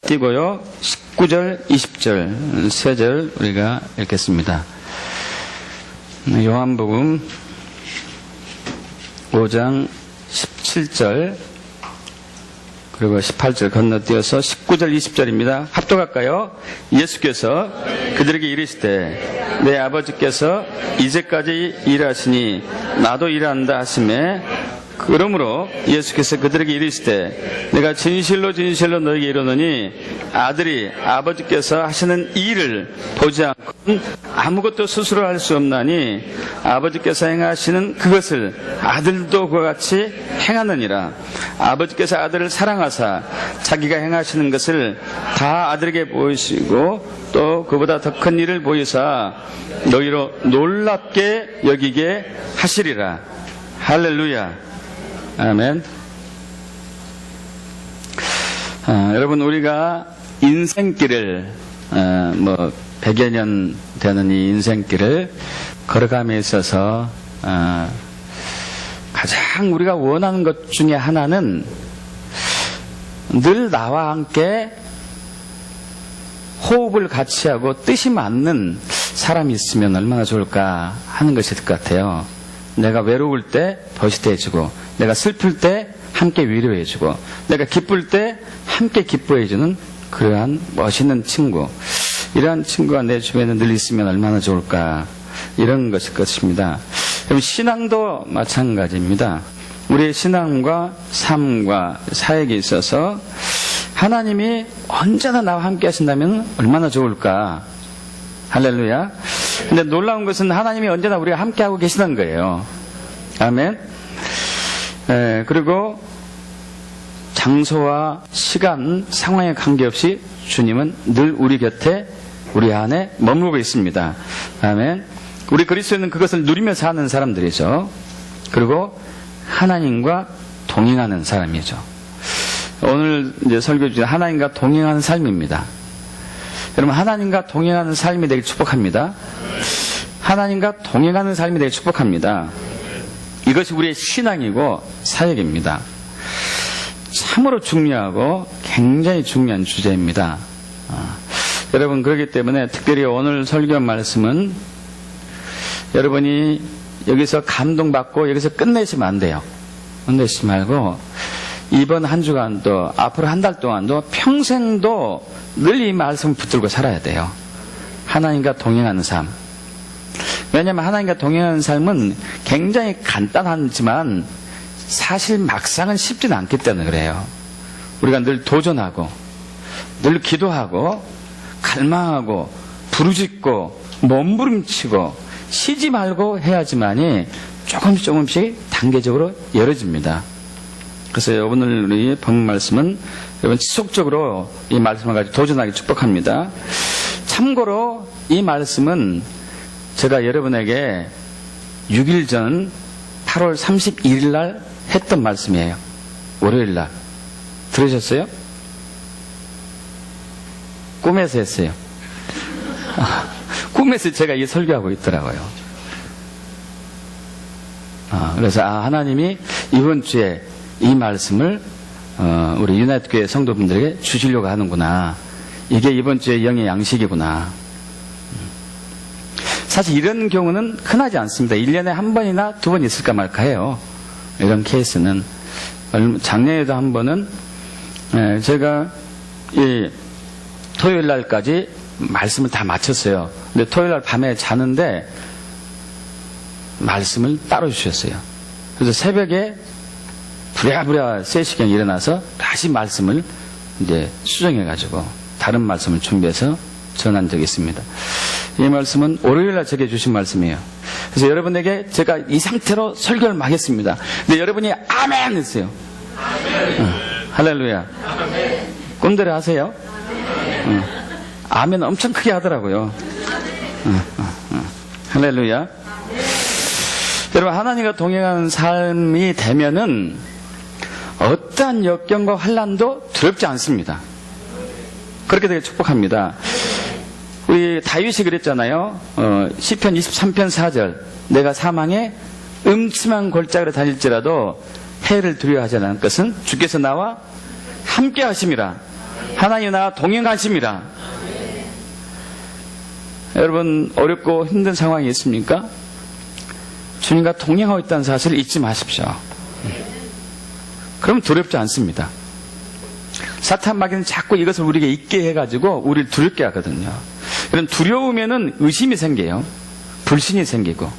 띄고요. 19절, 20절 세 절 우리가 읽겠습니다. 요한복음 5장 17절 그리고 18절 건너뛰어서 19절, 20절입니다. 합독할까요? 예수께서 그들에게 이르시되 내 아버지께서 이제까지 일하시니 나도 일한다 하시매 그러므로 예수께서 그들에게 이르시되 내가 진실로 진실로 너에게 이르노니 아들이 아버지께서 하시는 일을 보지 않고는 아무것도 스스로 할 수 없나니 아버지께서 행하시는 그것을 아들도 그와 같이 행하느니라. 아버지께서 아들을 사랑하사 자기가 행하시는 것을 다 아들에게 보이시고 또 그보다 더 큰 일을 보이사 너희로 놀랍게 여기게 하시리라. 할렐루야. 아멘. 여러분 우리가 인생길을 100여 년 되는 이 인생길을 걸어감에 있어서 가장 우리가 원하는 것 중에 하나는 늘 나와 함께 호흡을 같이 하고 뜻이 맞는 사람이 있으면 얼마나 좋을까 하는 것일 것 같아요. 내가 외로울 때 버시해주고 내가 슬플 때 함께 위로해주고 내가 기쁠 때 함께 기뻐해주는 그러한 멋있는 친구, 이러한 친구가 내 주변에 늘 있으면 얼마나 좋을까 이런 것일 것입니다. 그럼 신앙도 마찬가지입니다. 우리의 신앙과 삶과 사역에 있어서 하나님이 언제나 나와 함께 하신다면 얼마나 좋을까. 할렐루야. 근데 놀라운 것은 하나님이 언제나 우리와 함께 하고 계시는 거예요. 아멘. 그리고 장소와 시간, 상황에 관계없이 주님은 늘 우리 곁에, 우리 안에 머무르고 있습니다. 아멘. 우리 그리스도인은 그것을 누리며 사는 사람들이죠. 그리고 하나님과 동행하는 사람이죠. 오늘 이제 설교 중에 하나님과 동행하는 삶입니다. 여러분 하나님과 동행하는 삶이 되길 축복합니다. 하나님과 동행하는 삶이 되길 축복합니다. 이것이 우리의 신앙이고 사역입니다. 참으로 중요하고 굉장히 중요한 주제입니다. 여러분 그렇기 때문에 특별히 오늘 설교 말씀은 여러분이 여기서 감동받고 여기서 끝내시면 안 돼요. 끝내시지 말고 이번 한 주간도 앞으로 한 달 동안도 평생도 늘 이 말씀을 붙들고 살아야 돼요. 하나님과 동행하는 삶. 왜냐하면 하나님과 동행하는 삶은 굉장히 간단하지만 사실 막상은 쉽지는 않기 때문에 그래요. 우리가 늘 도전하고 늘 기도하고 갈망하고 부르짖고 몸부림치고 쉬지 말고 해야지만이 조금씩 단계적으로 열어집니다. 그래서 오늘 우리 본문 말씀은 여러분 지속적으로 이 말씀을 가지고 도전하기 축복합니다. 참고로 이 말씀은 제가 여러분에게 6일 전 8월 31일 날 했던 말씀이에요. 월요일 날. 들으셨어요? 꿈에서 했어요. 꿈에서 제가 이 설교하고 있더라고요. 그래서 하나님이 이번 주에 이 말씀을 우리 유나이트 교회 성도분들에게 주시려고 하는구나. 이게 이번 주에 영의 양식이구나. 사실 이런 경우는 흔하지 않습니다. 1년에 한 번이나 두 번 있을까 말까 해요. 이런 케이스는. 작년에도 한 번은 제가 이 토요일 날까지 말씀을 다 마쳤어요. 근데 토요일 날 밤에 자는데 말씀을 따로 주셨어요. 그래서 새벽에 부랴부랴 3시간 일어나서 다시 말씀을 이제 수정해가지고 다른 말씀을 준비해서 전한 적이 있습니다. 이 말씀은 월요일날 제게 주신 말씀이에요. 그래서 여러분에게 제가 이 상태로 설교를 막 했습니다. 근데 여러분이 아멘 했어요. 할렐루야. 꿈대로 하세요. 아멘 엄청 크게 하더라고요. 할렐루야. 여러분 하나님과 동행하는 삶이 되면은 어떠한 역경과 환난도 두렵지 않습니다. 그렇게 되게 축복합니다. 우리 다윗이 그랬잖아요. 시편 23편 4절 내가 사망의 음침한 골짜기로 다닐지라도 해를 두려워하지 않을 것은 주께서 나와 함께 하심이라. 하나님 나와 동행하십니다. 여러분, 어렵고 힘든 상황이 있습니까? 주님과 동행하고 있다는 사실을 잊지 마십시오. 그럼 두렵지 않습니다. 사탄 마귀는 자꾸 이것을 우리에게 잊게 해가지고 우리를 두렵게 하거든요. 그럼 두려우면은 의심이 생겨요. 불신이 생기고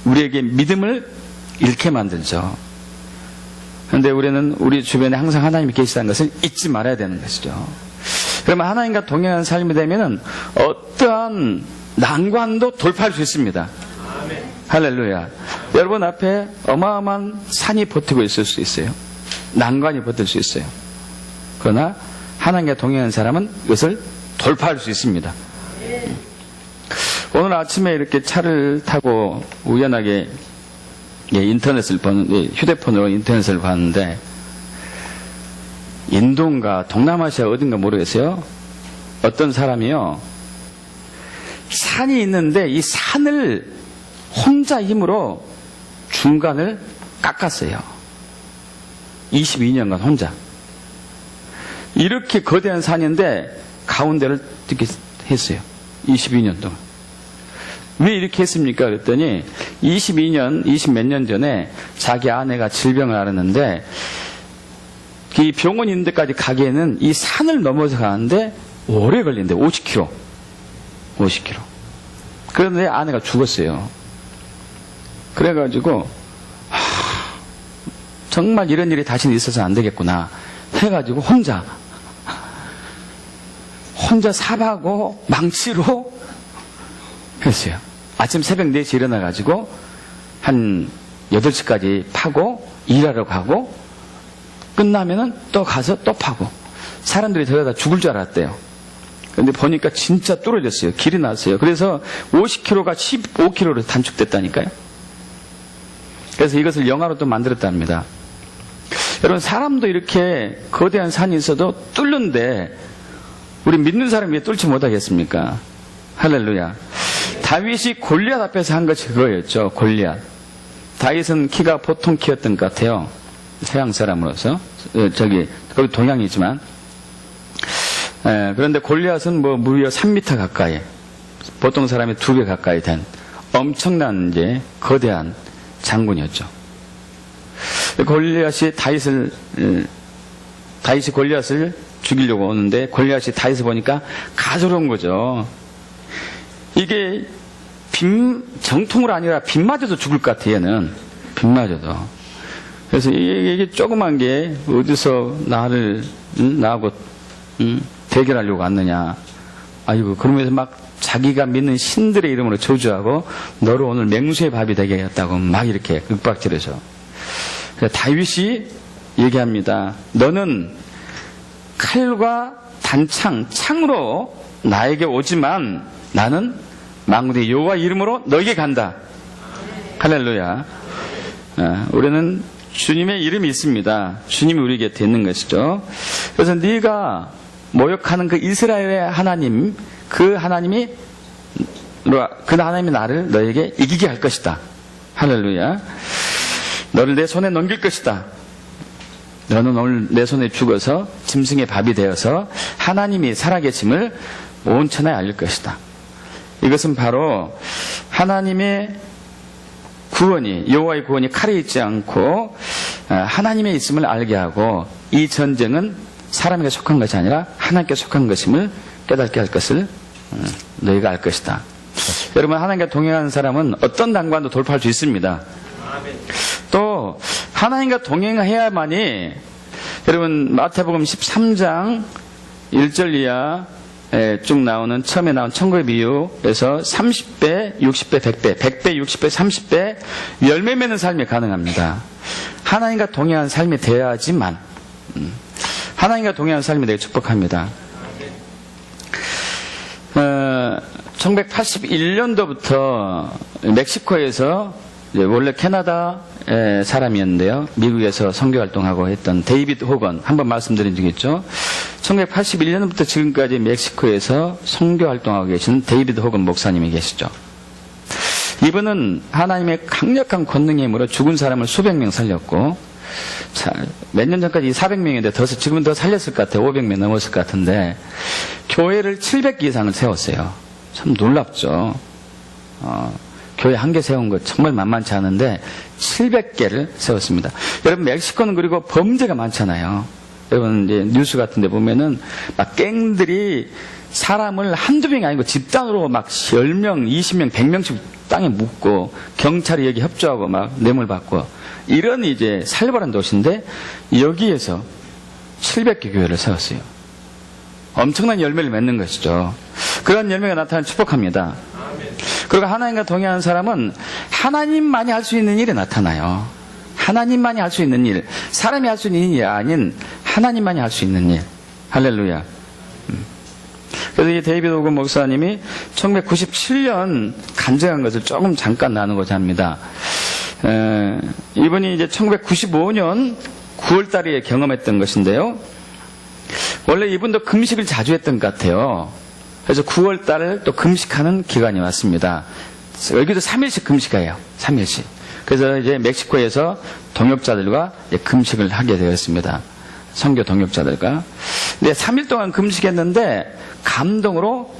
우리에게 믿음을 잃게 만들죠. 그런데 우리는 우리 주변에 항상 하나님이 계시다는 것을 잊지 말아야 되는 것이죠. 그러면 하나님과 동행하는 삶이 되면은 어떠한 난관도 돌파할 수 있습니다. 아멘. 할렐루야. 여러분 앞에 어마어마한 산이 버티고 있을 수 있어요. 난관이 버틸 수 있어요. 그러나 하나님과 동행하는 사람은 이것을 돌파할 수 있습니다. 오늘 아침에 이렇게 차를 타고 우연하게 휴대폰으로 인터넷을 봤는데, 인도인가 동남아시아 어딘가 모르겠어요. 어떤 사람이요, 산이 있는데 이 산을 혼자 힘으로 중간을 깎았어요. 22년간 혼자. 이렇게 거대한 산인데 가운데를 이렇게 했어요. 22년 동안. 왜 이렇게 했습니까? 그랬더니 20몇 년 전에 자기 아내가 질병을 앓았는데 이 병원 있는 데까지 가기에는 이 산을 넘어서 가는데 오래 걸린대. 50km. 그런데 아내가 죽었어요. 그래가지고 정말 이런 일이 다시는 있어서 안 되겠구나 해가지고 혼자 삽하고 망치로 했어요. 아침 새벽 4시에 일어나가지고 한 8시까지 파고 일하러 가고 끝나면은 또 가서 또 파고. 사람들이 저러다 죽을 줄 알았대요. 근데 보니까 진짜 뚫어졌어요. 길이 났어요. 그래서 50km가 15km로 단축됐다니까요. 그래서 이것을 영화로 또 만들었답니다. 여러분, 사람도 이렇게 거대한 산이 있어도 뚫는데 우리 믿는 사람이 왜 뚫지 못하겠습니까? 할렐루야. 다윗이 골리앗 앞에서 한 것이 그거였죠. 골리앗. 다윗은 키가 보통 키였던 것 같아요. 서양 사람으로서. 거기 동양이지만. 그런데 골리앗은 무려 3m 가까이, 보통 사람의 2배 가까이 된 엄청난 거대한 장군이었죠. 다윗이 골리앗을 죽이려고 오는데 골리앗이 다윗을 보니까 가소로운 거죠. 이게 정통으로 아니라 빗맞아도 죽을 것 같아, 얘는. 빗맞아도. 그래서 이게 조그만 게 어디서 나하고 대결하려고 왔느냐. 아이고, 그러면서 막 자기가 믿는 신들의 이름으로 저주하고 너로 오늘 맹수의 밥이 되겠다고 막 이렇게 윽박지르죠. 다윗이 얘기합니다. 너는 칼과 단창, 창으로 나에게 오지만 나는 만군의 여호와 이름으로 너에게 간다. 할렐루야. 우리는 주님의 이름이 있습니다. 주님이 우리 곁에 있는 것이죠. 그래서 네가 모욕하는 그 이스라엘의 하나님, 그 하나님이 나를 너에게 이기게 할 것이다. 할렐루야. 너를 내 손에 넘길 것이다. 너는 오늘 내 손에 죽어서 짐승의 밥이 되어서 하나님이 살아계심을 온 천하에 알릴 것이다. 이것은 바로 하나님의 구원이, 여호와의 구원이 칼에 있지 않고 하나님의 있음을 알게 하고, 이 전쟁은 사람에게 속한 것이 아니라 하나님께 속한 것임을 깨닫게 할 것을 너희가 알 것이다. 여러분, 하나님과 동행하는 사람은 어떤 난관도 돌파할 수 있습니다. 또 하나님과 동행해야만이, 여러분 마태복음 13장 1절 이하에 쭉 나오는, 처음에 나온 천국의 비유에서 30배, 60배, 100배, 100배, 60배, 30배 열매 맺는 삶이 가능합니다. 하나님과 동행하는 삶이 되어야지만, 하나님과 동행하는 삶이 되게 축복합니다. 1981년도부터 멕시코에서, 원래 캐나다 사람이었는데요, 미국에서 선교활동하고 했던 데이비드 호건, 한번 말씀드린 적 있죠. 1981년부터 지금까지 멕시코에서 선교활동하고 계신 데이비드 호건 목사님이 계시죠. 이분은 하나님의 강력한 권능의 힘으로 죽은 사람을 수백 명 살렸고, 몇 년 전까지 400명인데 지금은 더 살렸을 것 같아요. 500명 넘었을 것 같은데 교회를 700개 이상을 세웠어요. 참 놀랍죠. 교회 한 개 세운 거 정말 만만치 않은데 700개를 세웠습니다. 여러분 멕시코는 그리고 범죄가 많잖아요. 여러분 이제 뉴스 같은 데 보면은 막 갱들이 사람을 한두 명이 아니고 집단으로 막 10명, 20명, 100명씩 땅에 묻고 경찰이 여기 협조하고 막 뇌물 받고 이런 이제 살벌한 도시인데 여기에서 700개 교회를 세웠어요. 엄청난 열매를 맺는 것이죠. 그런 열매가 나타나면 축복합니다. 그리고 하나님과 동행하는 사람은 하나님만이 할 수 있는 일이 나타나요. 하나님만이 할 수 있는 일, 사람이 할 수 있는 일이 아닌 하나님만이 할 수 있는 일. 할렐루야. 그래서 이 데이비드 오건 목사님이 1997년 간증한 것을 조금 잠깐 나누고자 합니다. 이분이 이제 1995년 9월 달에 경험했던 것인데요. 원래 이분도 금식을 자주 했던 것 같아요. 그래서 9월 달을 또 금식하는 기간이 왔습니다. 여기도 3일씩 금식해요. 3일씩. 그래서 이제 멕시코에서 동역자들과 금식을 하게 되었습니다. 선교 동역자들과. 근데 3일 동안 금식했는데 감동으로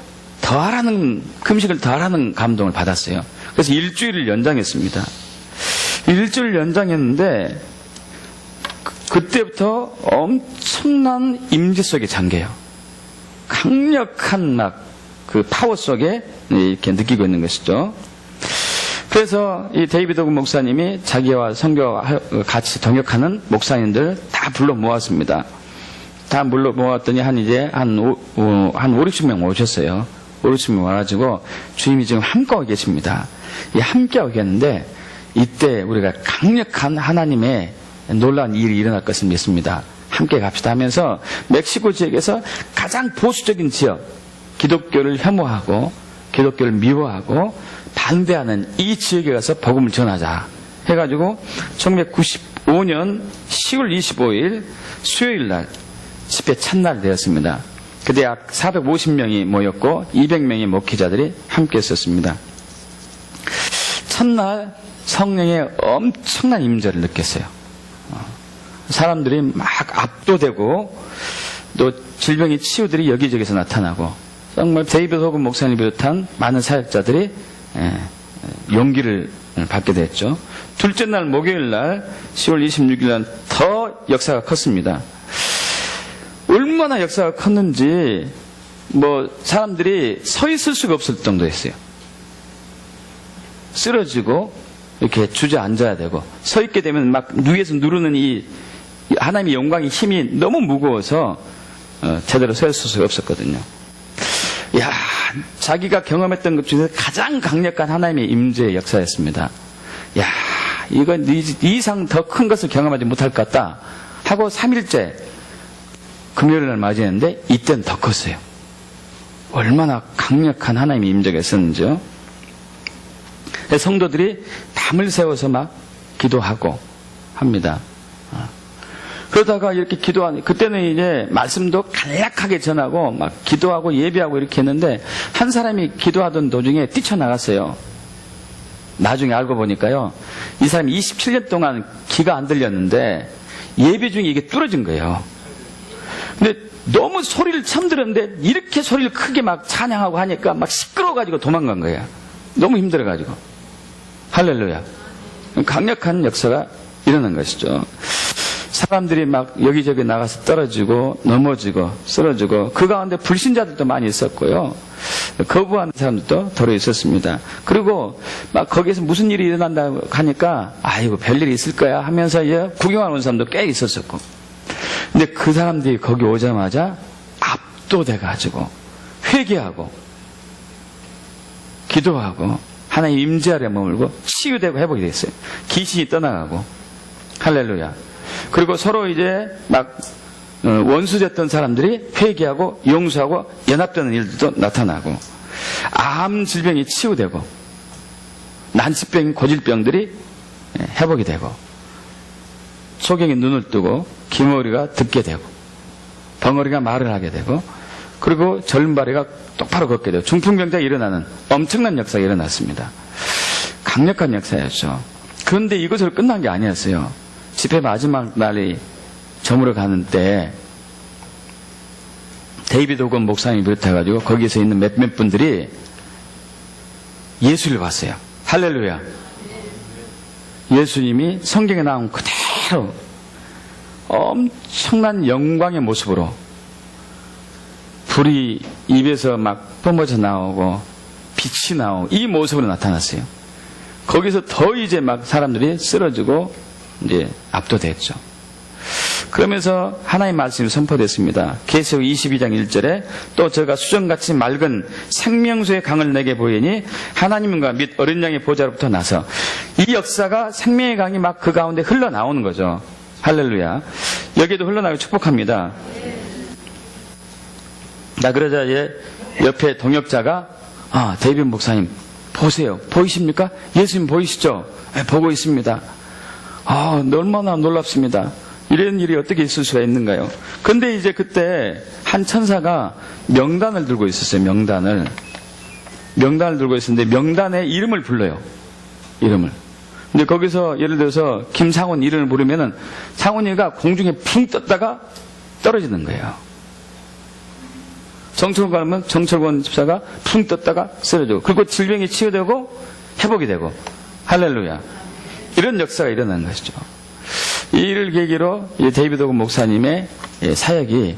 금식을 더하라는 감동을 받았어요. 그래서 일주일을 연장했습니다. 일주일 연장했는데 그때부터 엄청난 임재 속에 잠겨요. 강력한 막 그 파워 속에 이렇게 느끼고 있는 것이죠. 그래서 이 데이비드 오건 목사님이 자기와 선교 같이 동역하는 목사님들 다 불러 모았습니다. 다 불러 모았더니 한 5, 60명 오셨어요. 5, 60명 와가지고 주님이 지금 함께하고 계십니다. 이 함께하고 계는데 이때 우리가 강력한 하나님의 놀라운 일이 일어날 것을 믿습니다. 함께 갑시다 하면서 멕시코 지역에서 가장 보수적인 지역, 기독교를 혐오하고 기독교를 미워하고 반대하는 이 지역에 가서 복음을 전하자 해가지고 1995년 10월 25일 수요일 날 집회 첫날 되었습니다. 그때 약 450명이 모였고 200명의 목회자들이 함께 있었습니다. 첫날 성령의 엄청난 임재를 느꼈어요. 사람들이 막 압도되고 또 질병의 치유들이 여기저기서 나타나고 정말 데이비드 오건 목사님 비롯한 많은 사역자들이 용기를 받게 됐죠. 둘째 날 목요일 날 10월 26일 날 더 역사가 컸습니다. 얼마나 역사가 컸는지 사람들이 서 있을 수가 없을 정도였어요. 쓰러지고 이렇게 주저앉아야 되고 서 있게 되면 막 위에서 누르는 이 하나님의 영광의 힘이 너무 무거워서 제대로 서 있을 수가 없었거든요. 야, 자기가 경험했던 것 중에서 가장 강력한 하나님의 임재의 역사였습니다. 야, 이건 이 이상 더 큰 것을 경험하지 못할 것 같다 하고 3일째 금요일 날 맞이했는데 이때는 더 컸어요. 얼마나 강력한 하나님의 임재가 있었는지요. 성도들이 밤을 새워서 막 기도하고 합니다. 그러다가 이렇게 기도하니 그때는 이제 말씀도 간략하게 전하고 막 기도하고 예배하고 이렇게 했는데 한 사람이 기도하던 도중에 뛰쳐나갔어요. 나중에 알고 보니까요, 이 사람이 27년 동안 귀가 안 들렸는데 예배 중에 이게 뚫어진 거예요. 근데 너무 소리를 처음 들었는데 이렇게 소리를 크게 막 찬양하고 하니까 막 시끄러워가지고 도망간 거예요. 너무 힘들어가지고. 할렐루야. 강력한 역사가 일어난 것이죠. 사람들이 막 여기저기 나가서 떨어지고 넘어지고 쓰러지고 그 가운데 불신자들도 많이 있었고요. 거부하는 사람들도 더러 있었습니다. 그리고 막 거기에서 무슨 일이 일어난다고 하니까 아이고 별일이 있을 거야 하면서 구경하러 온 사람도 꽤 있었었고, 근데 그 사람들이 거기 오자마자 압도돼가지고 회개하고 기도하고 하나님 임재 아래 머물고 치유되고 회복이 됐어요. 귀신이 떠나가고. 할렐루야. 그리고 서로 이제 막 원수됐던 사람들이 회개하고 용서하고 연합되는 일들도 나타나고, 암 질병이 치유되고 난치병, 고질병들이 회복이 되고, 소경이 눈을 뜨고 기머리가 듣게 되고 벙어리가 말을 하게 되고, 그리고 젊은바리가 똑바로 걷게 되고 중풍병자가 일어나는 엄청난 역사가 일어났습니다. 강력한 역사였죠. 그런데 이것으로 끝난 게 아니었어요. 집회 마지막 날이 저물어 가는 때 데이비드 호건 목사님이 비롯해가지고 거기서 있는 몇몇 분들이 예수를 봤어요. 할렐루야. 예수님이 성경에 나온 그대로 엄청난 영광의 모습으로 불이 입에서 막 뿜어져 나오고 빛이 나오고 이 모습으로 나타났어요. 거기서 더 이제 막 사람들이 쓰러지고 이제 압도됐죠. 그러면서 하나님의 말씀이 선포됐습니다. 계시록 22장 1절에 또 저가 수정같이 맑은 생명수의 강을 내게 보이니 하나님과 및 어린 양의 보좌로부터 나서 이 역사가 생명의 강이 막 그 가운데 흘러나오는 거죠. 할렐루야. 여기에도 흘러나오고 축복합니다. 나 그러자 옆에 동역자가 데이비드 목사님 보세요. 보이십니까? 예수님 보이시죠? 네, 보고 있습니다. 얼마나 놀랍습니다. 이런 일이 어떻게 있을 수가 있는가요? 근데 이제 그때 한 천사가 명단을 들고 있었어요. 명단을 들고 있었는데 명단에 이름을 불러요. 이름을. 근데 거기서 예를 들어서 김상훈 이름을 부르면은 상훈이가 공중에 붕 떴다가 떨어지는 거예요. 정철권 가면 정철권 집사가 붕 떴다가 쓰러지고, 그리고 질병이 치유되고 회복이 되고, 할렐루야. 이런 역사가 일어나는 것이죠. 이 일을 계기로 데이비드 호건 목사님의 사역이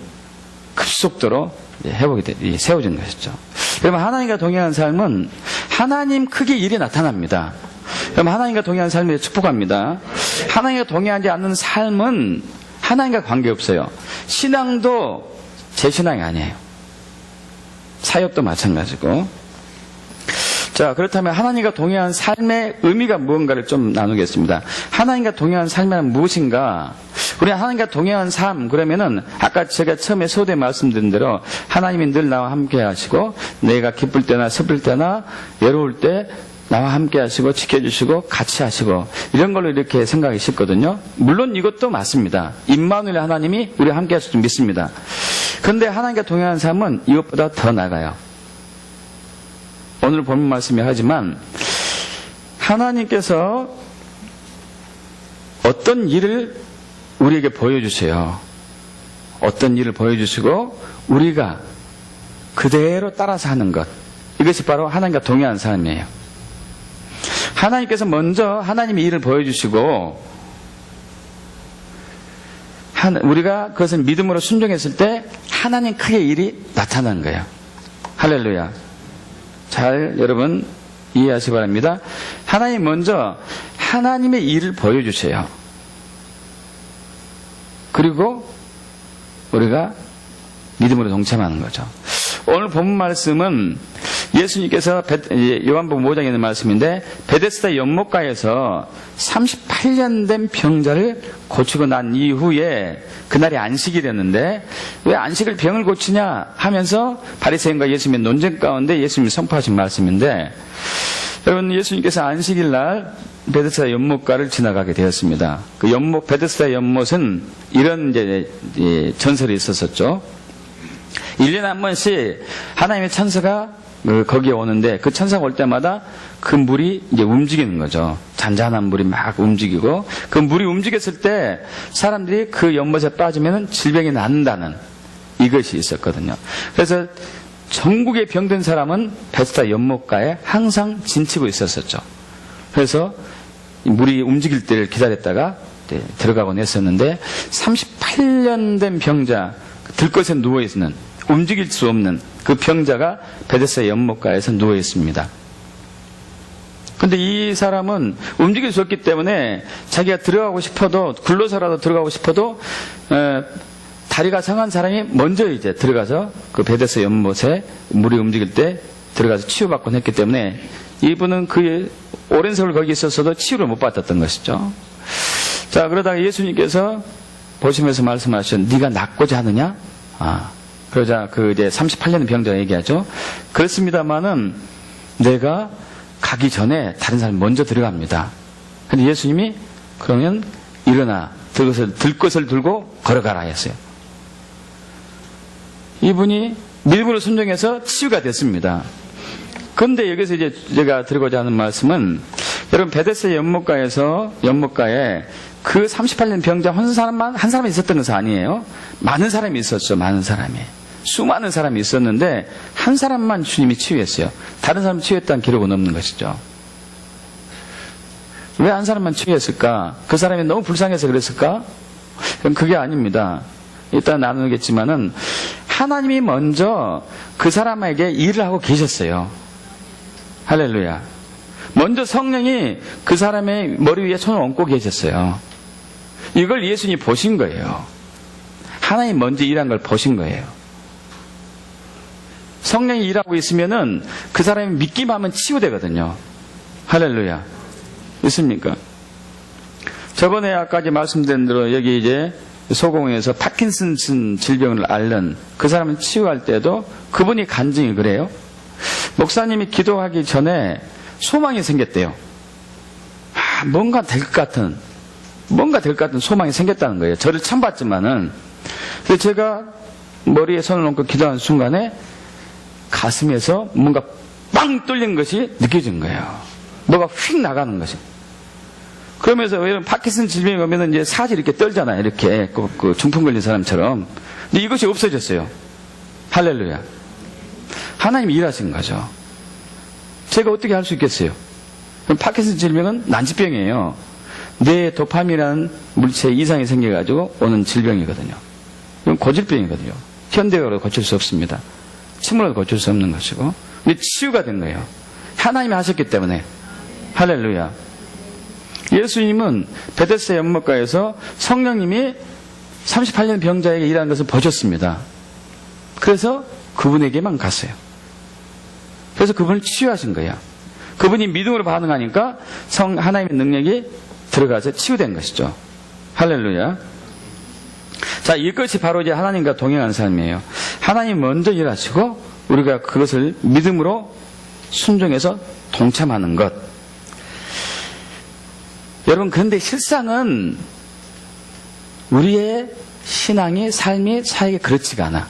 급속도로 회복이 세워진 것이죠. 그러면 하나님과 동행하는 삶은 하나님 크게 일이 나타납니다. 그러면 하나님과 동행하는 삶에 축복합니다. 하나님과 동행하지 않는 삶은 하나님과 관계없어요. 신앙도 제 신앙이 아니에요. 사역도 마찬가지고. 자, 그렇다면 하나님과 동행하는 삶의 의미가 무언가를 좀 나누겠습니다. 하나님과 동행하는 삶이란 무엇인가? 우리 하나님과 동행하는 삶, 그러면은 아까 제가 처음에 소대 말씀드린 대로 하나님이 늘 나와 함께 하시고, 내가 기쁠 때나 슬플 때나 외로울 때 나와 함께 하시고 지켜주시고 같이 하시고, 이런 걸로 이렇게 생각이 쉽거든요. 물론 이것도 맞습니다. 임마누엘 하나님이 우리와 함께 하실 줄 믿습니다. 그런데 하나님과 동행하는 삶은 이것보다 더 나아가요. 오늘 본문 말씀이 하지만 하나님께서 어떤 일을 우리에게 보여주세요. 어떤 일을 보여주시고 우리가 그대로 따라서 하는 것, 이것이 바로 하나님과 동행하는 삶이에요. 하나님께서 먼저 하나님의 일을 보여주시고 우리가 그것을 믿음으로 순종했을 때 하나님 크게 일이 나타나는 거예요. 할렐루야. 잘 여러분 이해하시기 바랍니다. 하나님 먼저 하나님의 일을 보여주세요. 그리고 우리가 믿음으로 동참하는 거죠. 오늘 본문 말씀은 예수님께서 요한복음 5장에 있는 말씀인데, 베데스다 연못가에서 38년 된 병자를 고치고 난 이후에 그날이 안식일이었는데, 왜 안식일 병을 고치냐 하면서 바리새인과 예수님의 논쟁 가운데 예수님이 선포하신 말씀인데, 여러분 예수님께서 안식일 날 베데스다 연못가를 지나가게 되었습니다. 그 연못, 베데스다 연못은 이런 이제 전설이 있었었죠. 1년에 한 번씩 하나님의 천사가 거기에 오는데, 그 천사가 올 때마다 그 물이 이제 움직이는 거죠. 잔잔한 물이 막 움직이고, 그 물이 움직였을 때 사람들이 그 연못에 빠지면 질병이 낫는다는 이것이 있었거든요. 그래서 전국에 병든 사람은 베데스다 연못가에 항상 진치고 있었었죠. 그래서 물이 움직일 때를 기다렸다가 들어가곤 했었는데, 38년 된 병자, 들것에 누워있는, 움직일 수 없는 그 병자가 베데스다 연못가에서 누워 있습니다. 근데 이 사람은 움직일 수 없기 때문에 자기가 들어가고 싶어도, 굴러서라도 들어가고 싶어도 다리가 상한 사람이 먼저 이제 들어가서 그 베데스다 연못에 물이 움직일 때 들어가서 치유받곤 했기 때문에 이분은 그 오랜 세월 거기 있었어도 치유를 못 받았던 것이죠. 자, 그러다가 예수님께서 보시면서 말씀하셨죠. 네가 낫고자 하느냐? 그러자 그 이제 38년 병자가 얘기하죠. 그렇습니다만은 내가 가기 전에 다른 사람이 먼저 들어갑니다. 근데 예수님이 그러면 일어나 들것을 들고 걸어가라 했어요. 이분이 믿음으로 순종해서 치유가 됐습니다. 그런데 여기서 이제 제가 드리고자 하는 말씀은, 여러분 베데스다 연못가에 그 38년 병자 한 사람이 있었던 것은 아니에요. 많은 사람이 있었죠. 많은 사람이. 수많은 사람이 있었는데 한 사람만 주님이 치유했어요. 다른 사람 치유했다는 기록은 없는 것이죠. 왜 한 사람만 치유했을까? 그 사람이 너무 불쌍해서 그랬을까? 그럼 그게 아닙니다. 이따 나누겠지만은 하나님이 먼저 그 사람에게 일을 하고 계셨어요. 할렐루야. 먼저 성령이 그 사람의 머리 위에 손을 얹고 계셨어요. 이걸 예수님이 보신 거예요. 하나님 먼저 일한 걸 보신 거예요. 성령이 일하고 있으면은 그 사람이 믿기만 하면 치유되거든요. 할렐루야. 있습니까? 저번에 아까 말씀드린 대로 여기 이제 소공에서 파킨슨슨 질병을 앓는 그 사람을 치유할 때도 그분이 간증이 그래요. 목사님이 기도하기 전에 소망이 생겼대요. 뭔가 될 것 같은 소망이 생겼다는 거예요. 저를 처음 봤지만은. 그래서 제가 머리에 손을 얹고 기도하는 순간에 가슴에서 뭔가 빵 뚫린 것이 느껴진 거예요. 뭐가 휙 나가는 것이. 그러면서 왜 파킨슨 질병이 오면은 이제 사지 이렇게 떨잖아요. 이렇게 그 중풍 걸린 사람처럼. 근데 이것이 없어졌어요. 할렐루야. 하나님이 일하신 거죠. 제가 어떻게 할 수 있겠어요? 그럼 파킨슨 질병은 난치병이에요. 뇌에 도파민이라는 물체 이상이 생겨가지고 오는 질병이거든요. 이건 고질병이거든요. 현대적으로 고칠 수 없습니다. 침으로도 고칠 수 없는 것이고. 근데 치유가 된 거예요. 하나님이 하셨기 때문에. 할렐루야. 예수님은 베데스다 연못가에서 성령님이 38년 병자에게 일하는 것을 보셨습니다. 그래서 그분에게만 갔어요. 그래서 그분을 치유하신 거예요. 그분이 믿음으로 반응하니까 하나님의 능력이 들어가서 치유된 것이죠. 할렐루야. 자, 이것이 바로 이제 하나님과 동행하는 삶이에요. 하나님 먼저 일하시고 우리가 그것을 믿음으로 순종해서 동참하는 것. 여러분, 그런데 실상은 우리의 신앙이, 삶이, 사역이 그렇지가 않아.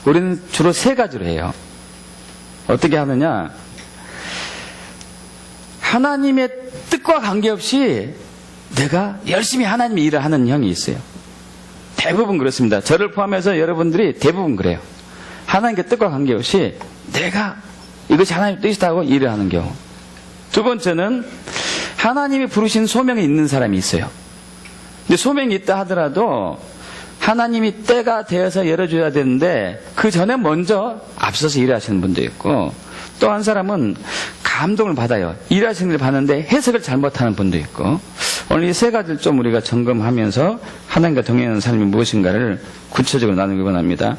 우리는 주로 세 가지로 해요. 어떻게 하느냐? 하나님의 뜻과 관계없이 내가 열심히 하나님의 일을 하는 형이 있어요. 대부분 그렇습니다. 저를 포함해서 여러분들이 대부분 그래요. 하나님의 뜻과 관계없이 내가 이것이 하나님의 뜻이다고 일을 하는 경우. 두 번째는 하나님이 부르신 소명이 있는 사람이 있어요. 근데 소명이 있다 하더라도 하나님이 때가 되어서 열어줘야 되는데 그 전에 먼저 앞서서 일하시는 분도 있고, 또 한 사람은 감동을 받아요. 일하시는 걸 봤는데 해석을 잘못하는 분도 있고. 오늘 이 세 가지를 좀 우리가 점검하면서 하나님과 동행하는 삶이 무엇인가를 구체적으로 나누기 원합니다.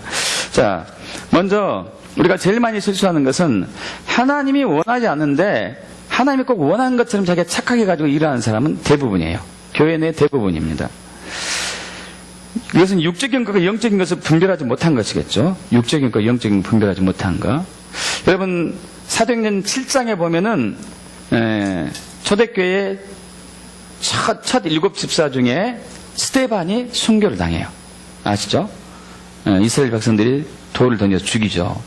자, 먼저 우리가 제일 많이 실수하는 것은 하나님이 원하지 않는데 하나님이 꼭 원하는 것처럼 자기가 착하게 가지고 일하는 사람은 대부분이에요. 교회 내 대부분입니다. 이것은 육적인 것과 영적인 것을 분별하지 못한 것이겠죠. 육적인 것과 영적인 것을 분별하지 못한 것. 여러분, 사도행전 7장에 보면은 초대교회 첫 일곱 집사 중에 스데반이 순교를 당해요. 아시죠? 이스라엘 백성들이 돌을 던져서 죽이죠.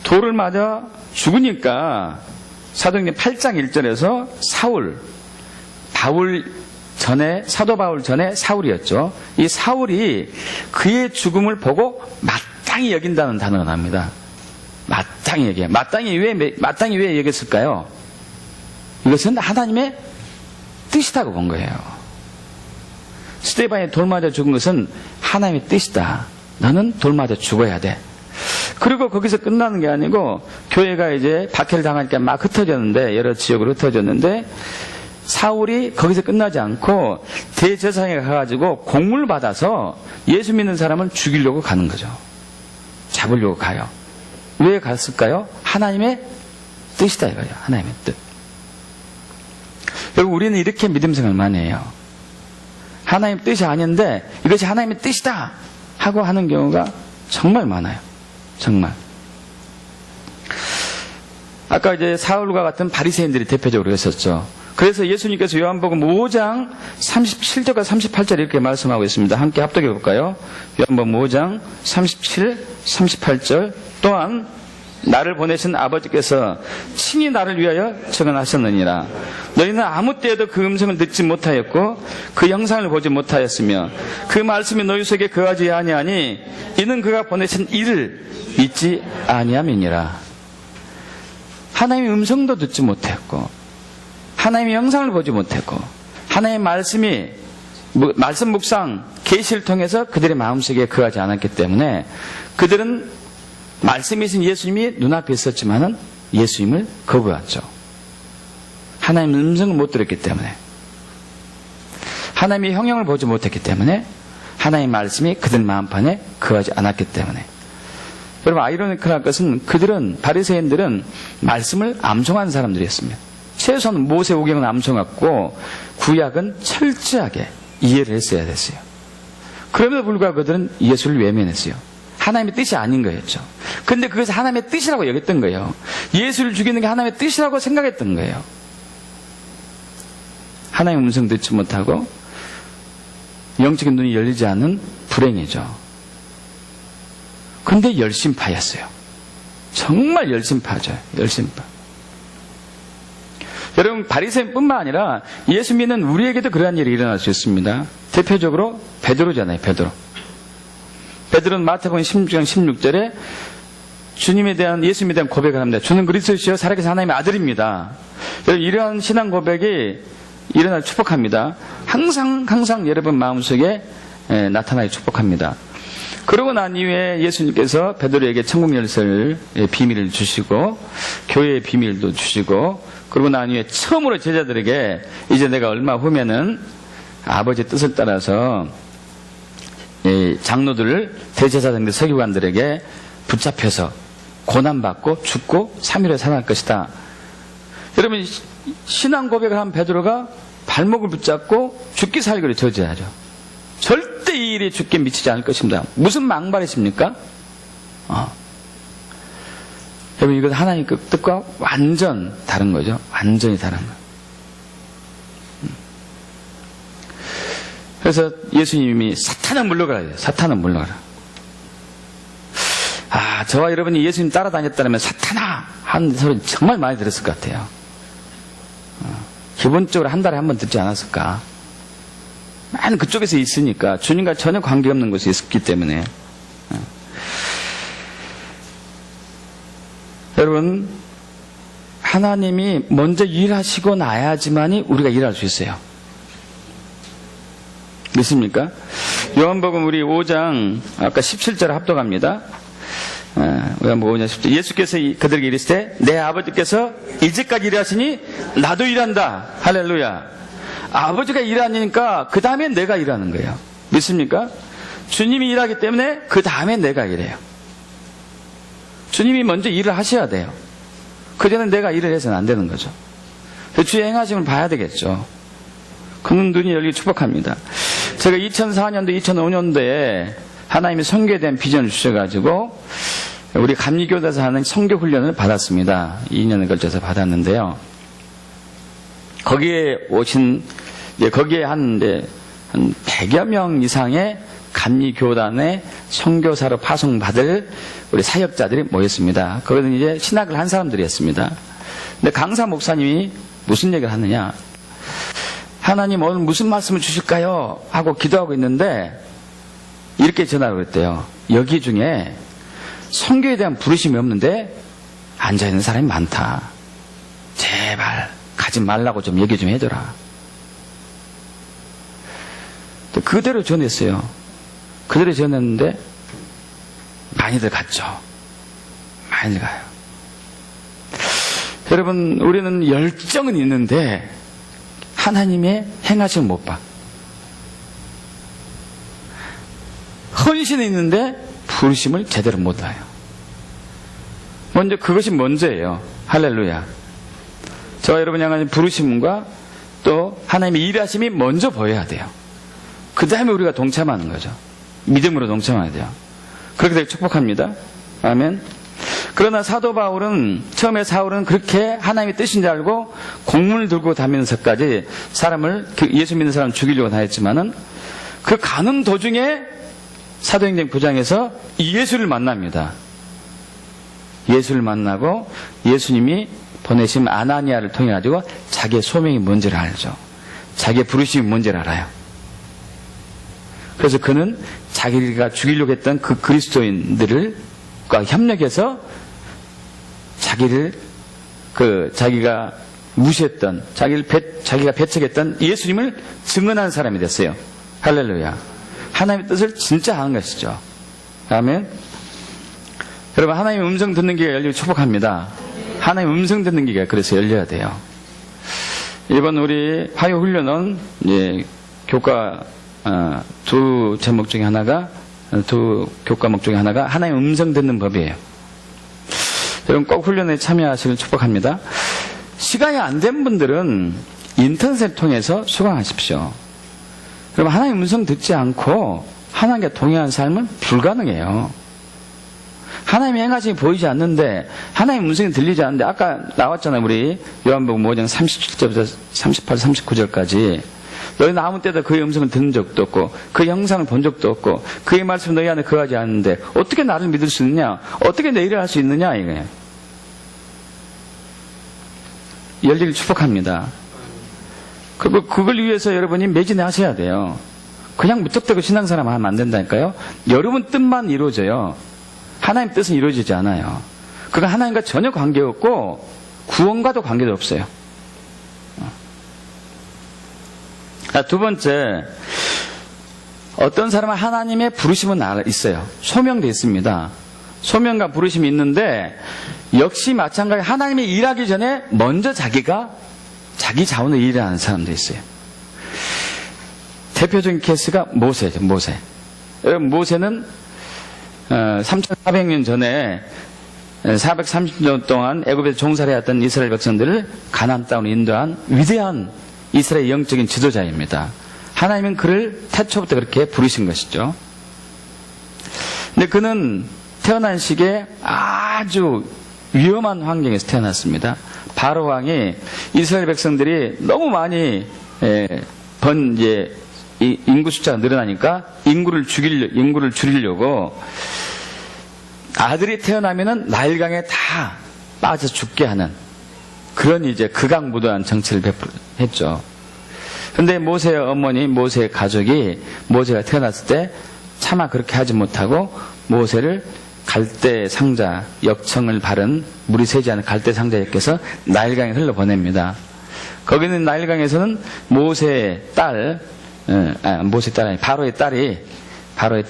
돌을 맞아 죽으니까 사도행전 8장 1절에서 사도 바울 전에 사울이었죠. 이 사울이 그의 죽음을 보고 마땅히 여긴다는 단어가 나옵니다. 마땅히 여겨. 마땅히 왜 여겼을까요? 이것은 하나님의 뜻이라고 본 거예요. 스데반이 돌 맞아 죽은 것은 하나님의 뜻이다. 너는 돌 맞아 죽어야 돼. 그리고 거기서 끝나는 게 아니고 교회가 이제 박해를 당하니까 막 흩어졌는데, 여러 지역으로 흩어졌는데, 사울이 거기서 끝나지 않고 대제사장에 가가지고 공문을 받아서 예수 믿는 사람을 죽이려고 가는 거죠. 잡으려고 가요. 왜 갔을까요? 하나님의 뜻이다 이거예요. 하나님의 뜻. 여러분, 우리는 이렇게 믿음 생활을 많이 해요. 하나님의 뜻이 아닌데 이것이 하나님의 뜻이다 하고 하는 경우가 정말 많아요. 정말. 아까 이제 사울과 같은 바리새인들이 대표적으로 했었죠. 그래서 예수님께서 요한복음 5장 37절과 38절 이렇게 말씀하고 있습니다. 함께 합독해 볼까요? 요한복음 5장 37, 38절. 또한 나를 보내신 아버지께서 친히 나를 위하여 증언하셨느니라. 너희는 아무 때에도 그 음성을 듣지 못하였고 그 영상을 보지 못하였으며 그 말씀이 너희 속에 거하지 아니하니 이는 그가 보내신 이를 믿지 아니함이니라. 하나님의 음성도 듣지 못했고 하나님의 영상을 보지 못했고 하나님의 말씀 묵상 계시를 통해서 그들의 마음속에 거하지 않았기 때문에 그들은 말씀이신 예수님이 눈앞에 있었지만은 예수님을 거부했죠. 하나님의 음성을 못 들었기 때문에, 하나님의 형형을 보지 못했기 때문에, 하나님의 말씀이 그들 마음판에 거하지 않았기 때문에. 여러분, 아이러니컬한 것은 그들은, 바리새인들은 말씀을 암송한 사람들이었습니다. 최소한 모세오경은 암송했고 구약은 철저하게 이해를 했어야 됐어요. 그럼에도 불구하고 그들은 예수를 외면했어요. 하나님의 뜻이 아닌 거였죠. 근데 그것을 하나님의 뜻이라고 여겼던 거예요. 예수를 죽이는 게 하나님의 뜻이라고 생각했던 거예요. 하나님의 음성 듣지 못하고 영적인 눈이 열리지 않은 불행이죠. 근데 열심파였어요. 정말 열심파죠. 열심파. 여러분, 바리새인뿐만 아니라 예수 믿는 우리에게도 그러한 일이 일어날 수 있습니다. 대표적으로 베드로잖아요. 베드로는 마태복음 16장 16절에 예수님에 대한 고백을 합니다. 주는 그리스도시요 살아계신 하나님의 아들입니다. 여러분, 이러한 신앙 고백이 일어날 축복합니다. 항상 여러분 마음속에 나타나게 축복합니다. 그러고 난 이후에 예수님께서 베드로에게 천국 열쇠의 비밀을 주시고 교회의 비밀도 주시고, 그러고 난 이후에 처음으로 제자들에게 이제 내가 얼마 후면은 아버지의 뜻을 따라서 장로들을 대제사장들 서기관들에게 붙잡혀서 고난받고 죽고 3일에 살아날 것이다. 여러분, 신앙 고백을 한 베드로가 발목을 붙잡고 죽기 살기를 저지하죠. 절대 이 일이 죽게 미치지 않을 것입니다. 무슨 망발이십니까? 여러분, 이건 하나님의 뜻과 완전 다른 거죠. 완전히 다른 거. 그래서 예수님이 사탄은 물러가라. 사탄은 물러가라. 저와 여러분이 예수님 따라다녔다면 사탄아! 하는 소리 정말 많이 들었을 것 같아요. 기본적으로 한 달에 한 번 듣지 않았을까? 많은 그쪽에서 있으니까, 주님과 전혀 관계없는 곳에 있었기 때문에. 여러분, 하나님이 먼저 일하시고 나야지만이 우리가 일할 수 있어요. 믿습니까? 요한복음 우리 5장 아까 17절 합독합니다. 요한복음 5장 17절. 예수께서 그들에게 이르시되 내 아버지께서 이제까지 일하시니 나도 일한다. 할렐루야. 아버지가 일하니까 그 다음에 내가 일하는 거예요. 믿습니까? 주님이 일하기 때문에 그 다음에 내가 일해요. 주님이 먼저 일을 하셔야 돼요. 그 전에 내가 일을 해서는 안 되는 거죠. 주의 행하심을 봐야 되겠죠. 그는 눈이 열리기 축복합니다. 제가 2004년도, 2005년도에 하나님이 선교에 대한 비전을 주셔가지고 우리 감리교대에서 하는 선교훈련을 받았습니다. 2년에 걸쳐서 받았는데요. 거기에 한 100여 명 이상의 감리교단의 선교사로 파송받을 우리 사역자들이 모였습니다. 거기는 이제 신학을 한 사람들이었습니다. 근데 강사 목사님이 무슨 얘기를 하느냐? 하나님 오늘 무슨 말씀을 주실까요? 하고 기도하고 있는데 이렇게 전화를 했대요. 여기 중에 선교에 대한 부르심이 없는데 앉아있는 사람이 많다. 제발 가지 말라고 좀 얘기 좀 해줘라. 그대로 전했어요. 그대로 전했는데 많이들 갔죠. 많이들 가요. 여러분, 우리는 열정은 있는데 하나님의 행하심을 못 봐. 헌신은 있는데 부르심을 제대로 못 봐요. 그것이 먼저예요. 할렐루야. 저와 여러분 향한 부르심과 또 하나님의 일하심이 먼저 보여야 돼요. 그 다음에 우리가 동참하는 거죠. 믿음으로 동참해야 돼요. 그렇게 되게 축복합니다. 아멘. 그러나 사도 바울은, 처음에 사울은 그렇게 하나님의 뜻인 줄 알고 공문을 들고 다니면서까지 예수 믿는 사람을 죽이려고 다녔지만은 그 가는 도중에 사도행전 9장에서 예수를 만납니다. 예수를 만나고 예수님이 보내신 아나니아를 통해 가지고 자기의 소명이 뭔지를 알죠. 자기의 부르심이 뭔지를 알아요. 그래서 그는 자기가 죽이려고 했던 그 그리스도인들과 협력해서 자기가 무시했던, 자기가 배척했던 예수님을 증언하는 사람이 됐어요. 할렐루야. 하나님의 뜻을 진짜 아는 것이죠. 아멘. 여러분, 하나님의 음성 듣는 귀가 열리면 축복합니다. 하나님의 음성 듣는 귀가 그래서 열려야 돼요. 이번 우리 화요 훈련은 교과 두 제목 중에 하나가, 두 교과목 중에 하나가 하나님의 음성 듣는 법이에요. 여러분 꼭 훈련에 참여하시길 축복합니다. 시간이 안 된 분들은 인터넷을 통해서 수강하십시오. 여러분, 하나님의 음성 듣지 않고 하나님과 동행하는 삶은 불가능해요. 하나님의 행하심이 보이지 않는데, 하나님의 음성이 들리지 않는데, 아까 나왔잖아요. 우리 요한복음 5장 37절부터 38, 39절까지. 너희는 아무 때도 그의 음성을 듣는 적도 없고 그의 형상을 본 적도 없고 그의 말씀을 너희 안에 거하지 않는데 어떻게 나를 믿을 수 있느냐? 어떻게 내 일을 할 수 있느냐? 이거예요. 열리를 축복합니다. 그리고 그걸 위해서 여러분이 매진하셔야 돼요. 그냥 무턱대고 신앙생활 하면 안 된다니까요. 여러분 뜻만 이루어져요. 하나님 뜻은 이루어지지 않아요. 그건 하나님과 전혀 관계없고 구원과도 관계도 없어요. 두 번째, 어떤 사람은 하나님의 부르심은 있어요. 소명되어 있습니다. 소명과 부르심이 있는데 역시 마찬가지로 하나님이 일하기 전에 먼저 자기 자원의 일을 하는 사람도 있어요. 대표적인 케이스가 모세죠. 모세. 여러분, 모세는 3,400년 전에 430년 동안 애굽에서 종살이 했던 이스라엘 백성들을 가나안 땅으로 인도한 위대한 이스라엘 영적인 지도자입니다. 하나님은 그를 태초부터 그렇게 부르신 것이죠. 근데 그는 태어난 시기에 아주 위험한 환경에서 태어났습니다. 바로 왕이 이스라엘 백성들이 너무 많이 인구 숫자가 늘어나니까 인구를 줄이려고 아들이 태어나면은 나일강에 다 빠져 죽게 하는 그런 극악무도한 정치를 했죠. 근데 모세의 어머니, 모세의 가족이 모세가 태어났을 때 차마 그렇게 하지 못하고 모세를 갈대 상자, 역청을 바른 물이 새지 않은 갈대 상자에 껴서 나일강에 흘러보냅니다. 거기는 나일강에서는 모세의 딸이 바로의 딸이 바로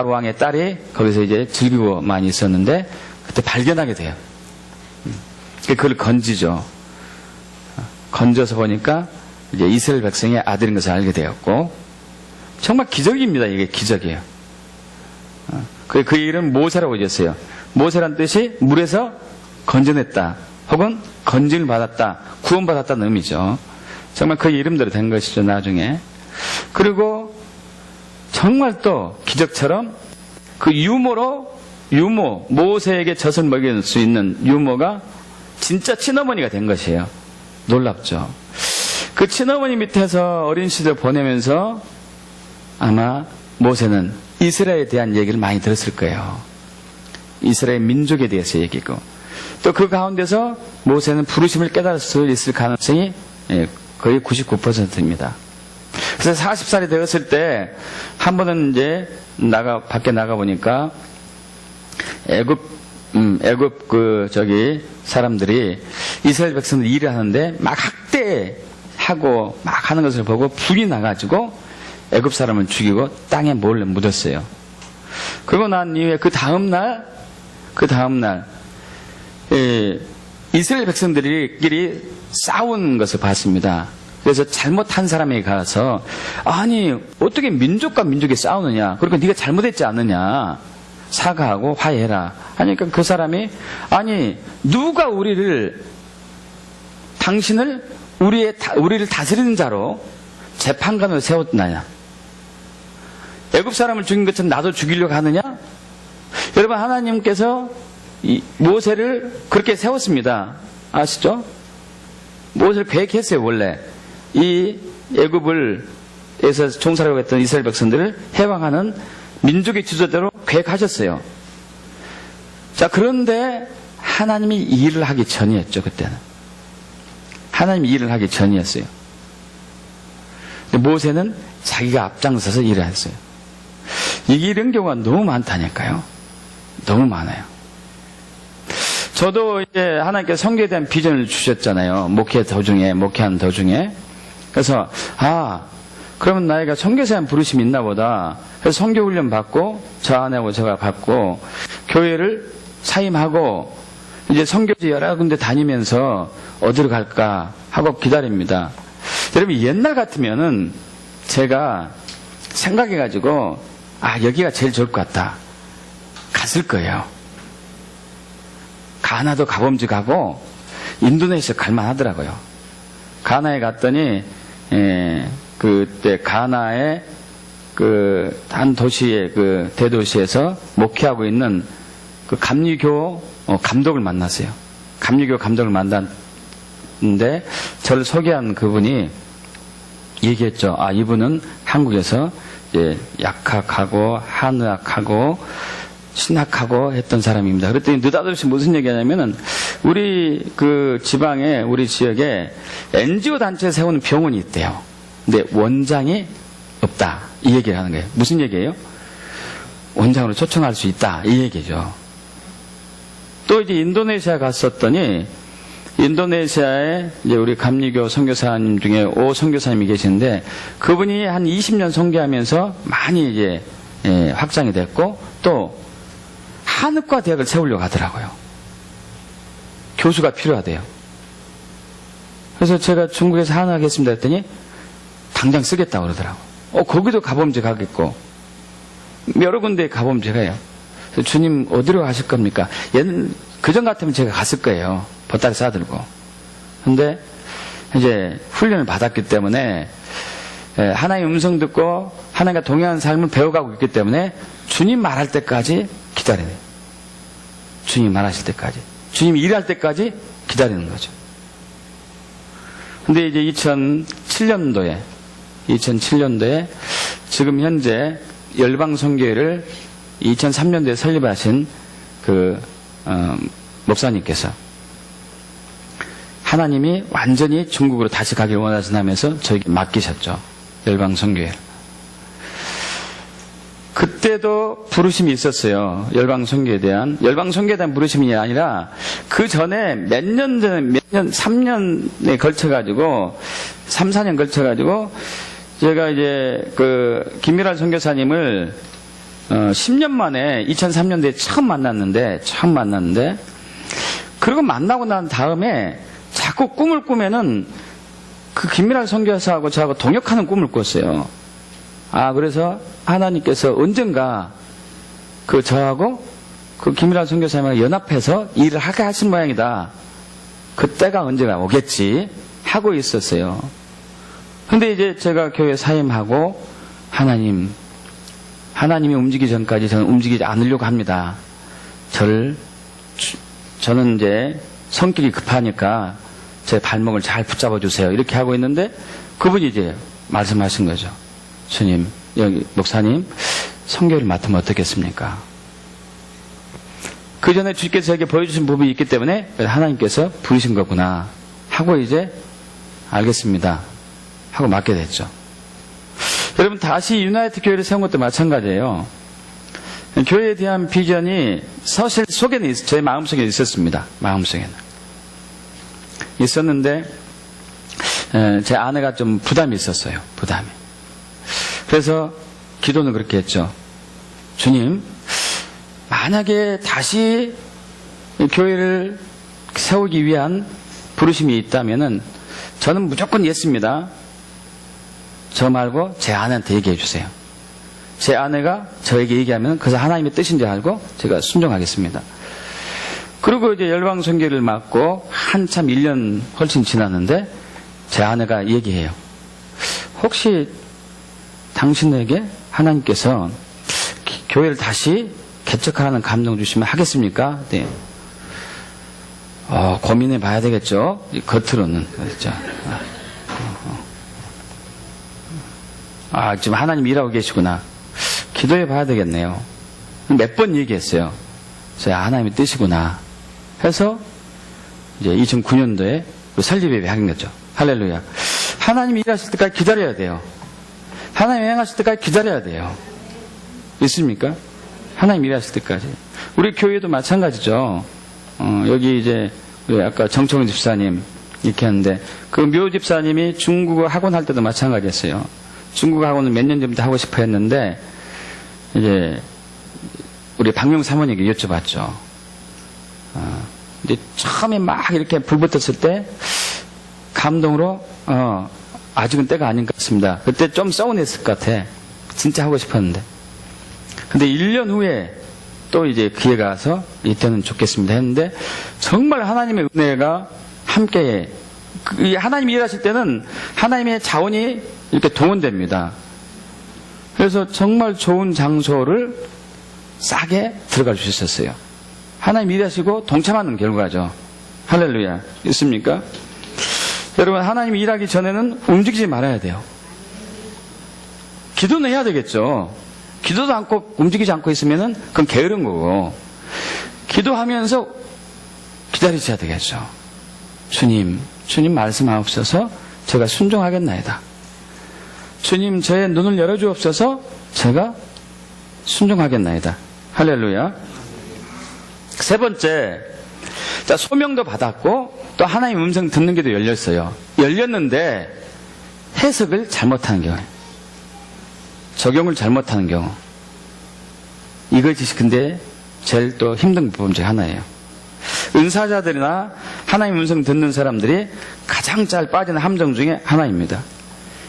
왕의 딸이 거기서 즐기고 많이 있었는데 그때 발견하게 돼요. 그걸 건지죠. 건져서 보니까 이스라엘 백성의 아들인 것을 알게 되었고, 정말 기적입니다. 이게 기적이에요. 그 이름 모세라고 지었어요. 모세란 뜻이 물에서 건져냈다, 혹은 건짐을 받았다, 구원받았다는 의미죠. 정말 그 이름대로 된 것이죠, 나중에. 그리고 정말 또 기적처럼 그 모세에게 젖을 먹일 수 있는 유모가 진짜 친어머니가 된 것이에요. 놀랍죠. 그 친어머니 밑에서 어린 시절 보내면서 아마 모세는 이스라엘에 대한 얘기를 많이 들었을 거예요. 이스라엘 민족에 대해서 얘기고, 또 그 가운데서 모세는 부르심을 깨달을 수 있을 가능성이 거의 99%입니다. 그래서 40살이 되었을 때 한 번은 밖에 나가 보니까 애굽 사람들이 이스라엘 백성들 일을 하는데 막 학대하고 막 하는 것을 보고 불이 나가지고 애굽 사람을 죽이고 땅에 몰래 묻었어요. 그러고 난 이후에 그 다음날 이스라엘 백성들끼리 싸운 것을 봤습니다. 그래서 잘못한 사람에게 가서, 아니 어떻게 민족과 민족이 싸우느냐, 그러니까 네가 잘못했지 않느냐, 사과하고 화해해라 하니까 그 사람이, 아니 누가 우리를 다스리는 자로 재판관으로 세웠느냐, 애굽 사람을 죽인 것처럼 나도 죽이려고 하느냐. 여러분, 하나님께서 모세를 그렇게 세웠습니다. 아시죠? 모세를 계획했어요. 원래 이 애굽에서 종살이하고 했던 이스라엘 백성들을 해방하는 민족의 지도자로 계획하셨어요. 자, 그런데 하나님이 일을 하기 전이었죠, 그때는. 하나님이 일을 하기 전이었어요. 근데 모세는 자기가 앞장서서 일을 했어요. 이런 경우가 너무 많다니까요. 너무 많아요. 저도 이제 하나님께서 선교에 대한 비전을 주셨잖아요. 목회하는 도중에. 그래서, 그러면 나이가 선교사에 대한 부르심이 있나 보다. 그래서 선교 훈련 받고, 저 아내하고 제가 받고, 교회를 사임하고, 이제 선교지 여러 군데 다니면서 어디로 갈까 하고 기다립니다. 여러분, 옛날 같으면은 제가 생각해가지고, 여기가 제일 좋을 것 같다. 갔을 거예요. 가나도 가봄직하고 인도네시아 갈만하더라고요. 가나에 갔더니 그때 가나의 그 한 도시의 그 대도시에서 목회하고 있는 그 감리교 감독을 만났어요. 감리교 감독을 만났는데 저를 소개한 그분이 얘기했죠. 이분은 한국에서 이제 약학하고 한의학하고 신학하고 했던 사람입니다. 그랬더니 느닷없이 무슨 얘기하냐면은 우리 그 지방에 우리 지역에 NGO 단체 세우는 병원이 있대요. 근데 원장이 없다. 이 얘기를 하는 거예요. 무슨 얘기예요? 원장으로 초청할 수 있다. 이 얘기죠. 또 이제 인도네시아 갔었더니 인도네시아에 이제 우리 감리교 선교사님 중에 오 선교사님이 계시는데 그분이 한 20년 선교하면서 많이 이제 확장이 됐고 또 한의과 대학을 세우려고 하더라고요. 교수가 필요하대요. 그래서 제가 중국에서 한의하겠습니다 했더니 당장 쓰겠다고 그러더라고요. 거기도 가봄직하겠고 여러 군데에 가봄직해요. 주님 어디로 가실 겁니까? 얘는 그전 같으면 제가 갔을 거예요. 보따리 싸들고. 근데 이제 훈련을 받았기 때문에 하나님의 음성 듣고 하나님과 동행하는 삶을 배워가고 있기 때문에 주님 말할 때까지 기다리네. 주님 말하실 때까지. 주님이 일할 때까지 기다리는 거죠. 근데 이제 2007년도에 지금 현재 열방선교회를 2003년도에 설립하신 그 목사님께서 하나님이 완전히 중국으로 다시 가길 원하신다면서 저에게 맡기셨죠. 열방선교회. 그때도 부르심이 있었어요. 열방선교에 대한 부르심이 아니라 그 전에 몇 년 전에 3년에 걸쳐가지고 3, 4년 걸쳐가지고 제가 이제 그 김미랄 선교사님을 10년 만에 2003년도에 처음 만났는데 그리고 만나고 난 다음에 자꾸 꿈을 꾸면은 그 김미랄 선교사하고 저하고 동역하는 꿈을 꿨어요. 그래서 하나님께서 언젠가 그 저하고 그 김미랄 선교사님하고 연합해서 일을 하게 하신 모양이다. 그때가 언제가 오겠지 하고 있었어요. 근데 이제 제가 교회 사임하고 하나님이 움직이기 전까지 저는 움직이지 않으려고 합니다. 저는 이제 성격이 급하니까 제 발목을 잘 붙잡아 주세요. 이렇게 하고 있는데 그분이 이제 말씀하신 거죠. 주님, 여기 목사님 선교를 맡으면 어떻겠습니까? 그 전에 주께서 저에게 보여주신 부분이 있기 때문에 하나님께서 부르신 거구나 하고 이제 알겠습니다 하고 맡게 됐죠. 여러분 다시 유나이트 교회를 세운 것도 마찬가지예요. 교회에 대한 비전이 사실 속에는 제 마음속에 있었습니다. 마음속에는 있었는데 제 아내가 좀 부담이 있었어요. 부담이. 그래서 기도는 그렇게 했죠. 주님, 만약에 다시 교회를 세우기 위한 부르심이 있다면은 저는 무조건 예스입니다. 저 말고 제 아내한테 얘기해 주세요. 제 아내가 저에게 얘기하면 그것이 하나님의 뜻인 줄 알고 제가 순종하겠습니다. 그리고 이제 열방선교를 맡고 한참 1년 훨씬 지났는데 제 아내가 얘기해요. 혹시 당신에게 하나님께서 교회를 다시 개척하는 감동 주시면 하겠습니까? 네. 고민해 봐야 되겠죠. 겉으로는 그렇죠. 지금 하나님 일하고 계시구나. 기도해 봐야 되겠네요. 몇 번 얘기했어요. 하나님의 뜻이구나. 해서 이제 2009년도에 설립예배 하게 됐죠. 할렐루야. 하나님이 일하실 때까지 기다려야 돼요. 하나님이 행하실 때까지 기다려야 돼요. 있습니까? 하나님 일하실 때까지. 우리 교회도 마찬가지죠. 여기 이제 우리 아까 정청훈 집사님 이렇게 하는데 그 묘 집사님이 중국어 학원 할 때도 마찬가지였어요. 중국어 학원을 몇 년 전부터 하고 싶어 했는데 이제 우리 박명 사모님께 여쭤봤죠. 이제 처음에 막 이렇게 불 붙었을 때 감동으로 아직은 때가 아닌 것 같습니다. 그때 좀 서운했을 것 같아. 진짜 하고 싶었는데. 근데 1년 후에 또 이제 기회가 와서 이때는 좋겠습니다 했는데 정말 하나님의 은혜가 함께 하나님이 일하실 때는 하나님의 자원이 이렇게 동원됩니다. 그래서 정말 좋은 장소를 싸게 들어가 주셨어요. 하나님 일하시고 동참하는 결과죠. 할렐루야. 있습니까? 여러분 하나님이 일하기 전에는 움직이지 말아야 돼요. 기도는 해야 되겠죠. 기도도 않고 움직이지 않고 있으면은 그건 게으른 거고 기도하면서 기다리셔야 되겠죠. 주님 말씀하옵소서 제가 순종하겠나이다. 주님 저의 눈을 열어주옵소서 제가 순종하겠나이다. 할렐루야. 세 번째, 자 소명도 받았고 또 하나님 음성 듣는 게도 열렸어요. 열렸는데 해석을 잘못하는 경우, 적용을 잘못하는 경우, 이것이 근데 제일 또 힘든 부분 중 하나예요. 은사자들이나 하나님 음성 듣는 사람들이 가장 잘 빠지는 함정 중에 하나입니다.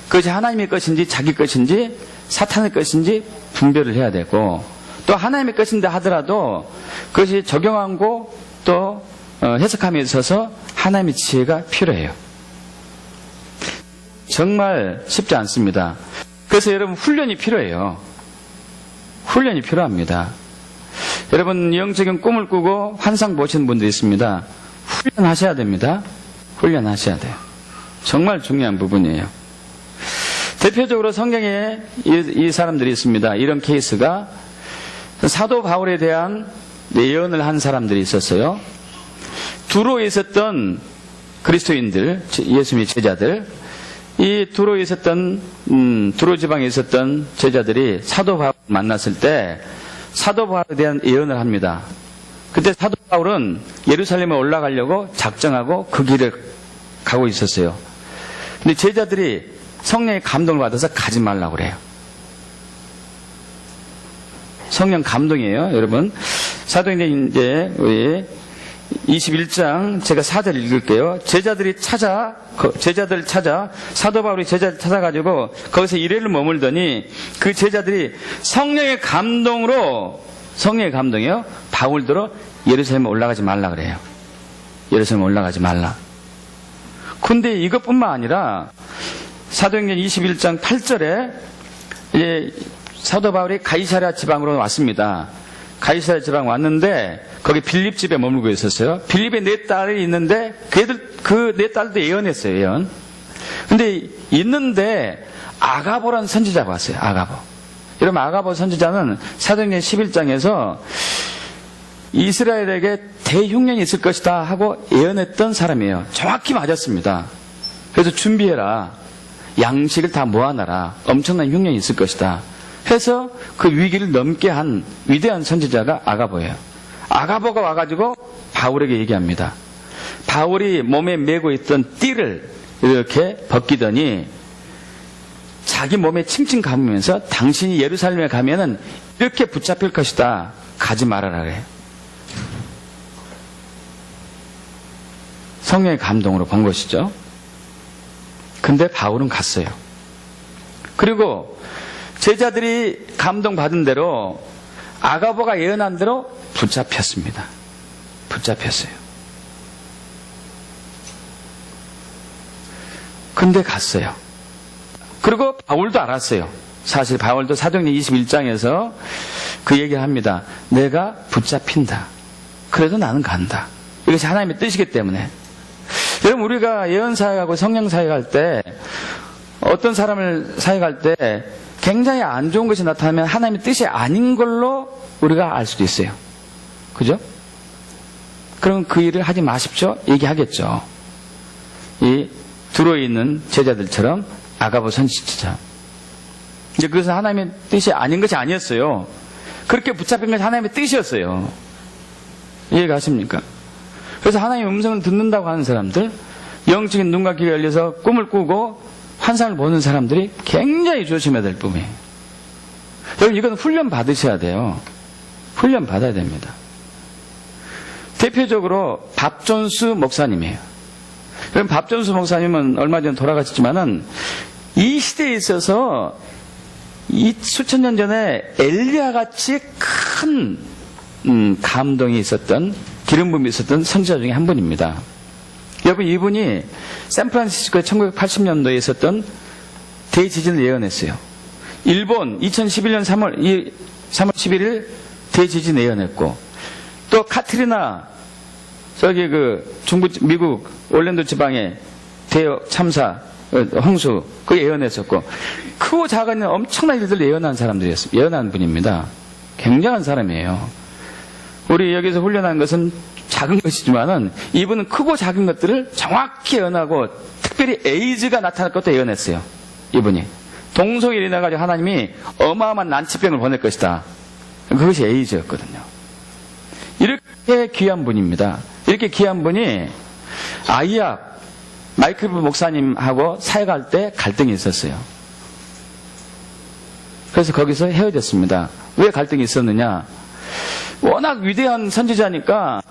그것이 하나님의 것인지 자기 것인지 사탄의 것인지 분별을 해야 되고 또 하나님의 것인다 하더라도 그것이 적용하고 또 해석함에 있어서 하나님의 지혜가 필요해요. 정말 쉽지 않습니다. 그래서 여러분 훈련이 필요해요. 훈련이 필요합니다. 여러분 영적인 꿈을 꾸고 환상 보시는 분들이 있습니다. 훈련하셔야 됩니다. 훈련하셔야 돼요. 정말 중요한 부분이에요. 대표적으로 성경에 이 사람들이 있습니다. 이런 케이스가 사도 바울에 대한 예언을 한 사람들이 있었어요. 두로에 있었던 그리스도인들, 예수님의 제자들, 이 두로에 있었던 두로 지방에 있었던 제자들이 사도 바울을 만났을 때 사도 바울에 대한 예언을 합니다. 그때 사도 바울은 예루살렘에 올라가려고 작정하고 그 길을 가고 있었어요. 근데 제자들이 성령의 감동을 받아서 가지 말라고 그래요. 성령 감동이에요, 여러분. 사도행전 이제 우리 21장 제가 4절 읽을게요. 제자들 찾아 사도 바울이 제자들 찾아가지고 거기서 이래를 머물더니 그 제자들이 성령의 감동이요. 바울더러 예루살렘에 올라가지 말라 그래요. 예루살렘에 올라가지 말라. 근데 이것뿐만 아니라 사도행전 21장 8절에 이제 사도 바울이 가이사랴 지방으로 왔습니다. 가이사랴 지방 왔는데 거기 빌립 집에 머물고 있었어요. 빌립에 4딸이 있는데 그 4딸도 예언했어요. 예언. 근데 있는데 아가보라는 선지자가 왔어요. 아가보. 여러분 아가보 선지자는 사도행전 11장에서 이스라엘에게 대흉년이 있을 것이다 하고 예언했던 사람이에요. 정확히 맞았습니다. 그래서 준비해라. 양식을 다 모아놔라. 엄청난 흉년이 있을 것이다. 해서 그 위기를 넘게 한 위대한 선지자가 아가보예요. 아가보가 와가지고 바울에게 얘기합니다. 바울이 몸에 메고 있던 띠를 이렇게 벗기더니 자기 몸에 칭칭 감으면서 당신이 예루살렘에 가면은 이렇게 붙잡힐 것이다. 가지 말아라 그래요. 성령의 감동으로 본 것이죠. 근데 바울은 갔어요. 그리고 제자들이 감동받은 대로 아가보가 예언한 대로 붙잡혔습니다. 붙잡혔어요. 근데 갔어요. 그리고 바울도 알았어요. 사실 바울도 사도행전 21장에서 그 얘기를 합니다. 내가 붙잡힌다. 그래도 나는 간다. 이것이 하나님의 뜻이기 때문에. 여러분 우리가 예언 사역하고 성령 사역할 때 어떤 사람을 사역할 때 굉장히 안 좋은 것이 나타나면 하나님의 뜻이 아닌 걸로 우리가 알 수도 있어요. 그죠? 그럼 그 일을 하지 마십시오. 얘기하겠죠. 이 들어있는 제자들처럼 아가보 선지자. 이제 그것은 하나님의 뜻이 아닌 것이 아니었어요. 그렇게 붙잡힌 것이 하나님의 뜻이었어요. 이해가 가십니까? 그래서 하나님의 음성을 듣는다고 하는 사람들, 영적인 눈과 귀가 열려서 꿈을 꾸고 환상을 보는 사람들이 굉장히 조심해야 될 부분이에요. 여러분, 이건 훈련 받으셔야 돼요. 훈련 받아야 됩니다. 대표적으로 밥존수 목사님이에요. 그럼 밥존수 목사님은 얼마 전에 돌아가셨지만은 이 시대에 있어서 이 수천 년 전에 엘리야 같이 큰 감동이 있었던, 기름 부음이 있었던 선지자 중에 한 분입니다. 여러분, 이분이 샌프란시스코에 1980년도에 있었던 대지진을 예언했어요. 일본 2011년 3월 11일 대지진 예언했고, 또 카트리나 저기 미국 올랜도 지방의 대역 참사 홍수 그 예언했었고, 크고 작은 엄청난 일들을 예언한 사람들이었어요. 예언한 분입니다. 굉장한 사람이에요. 우리 여기서 훈련한 것은 작은 것이지만은 이분은 크고 작은 것들을 정확히 예언하고, 특별히 에이즈가 나타날 것도 예언했어요. 이분이 동성이 일어나가지고 하나님이 어마어마한 난치병을 보낼 것이다. 그것이 에이즈였거든요. 이렇게 귀한 분입니다. 이렇게 귀한 분이 아이약 마이클 목사님하고 사역할 때 갈등이 있었어요. 그래서 거기서 헤어졌습니다. 왜 갈등이 있었느냐? 워낙 위대한 선지자니까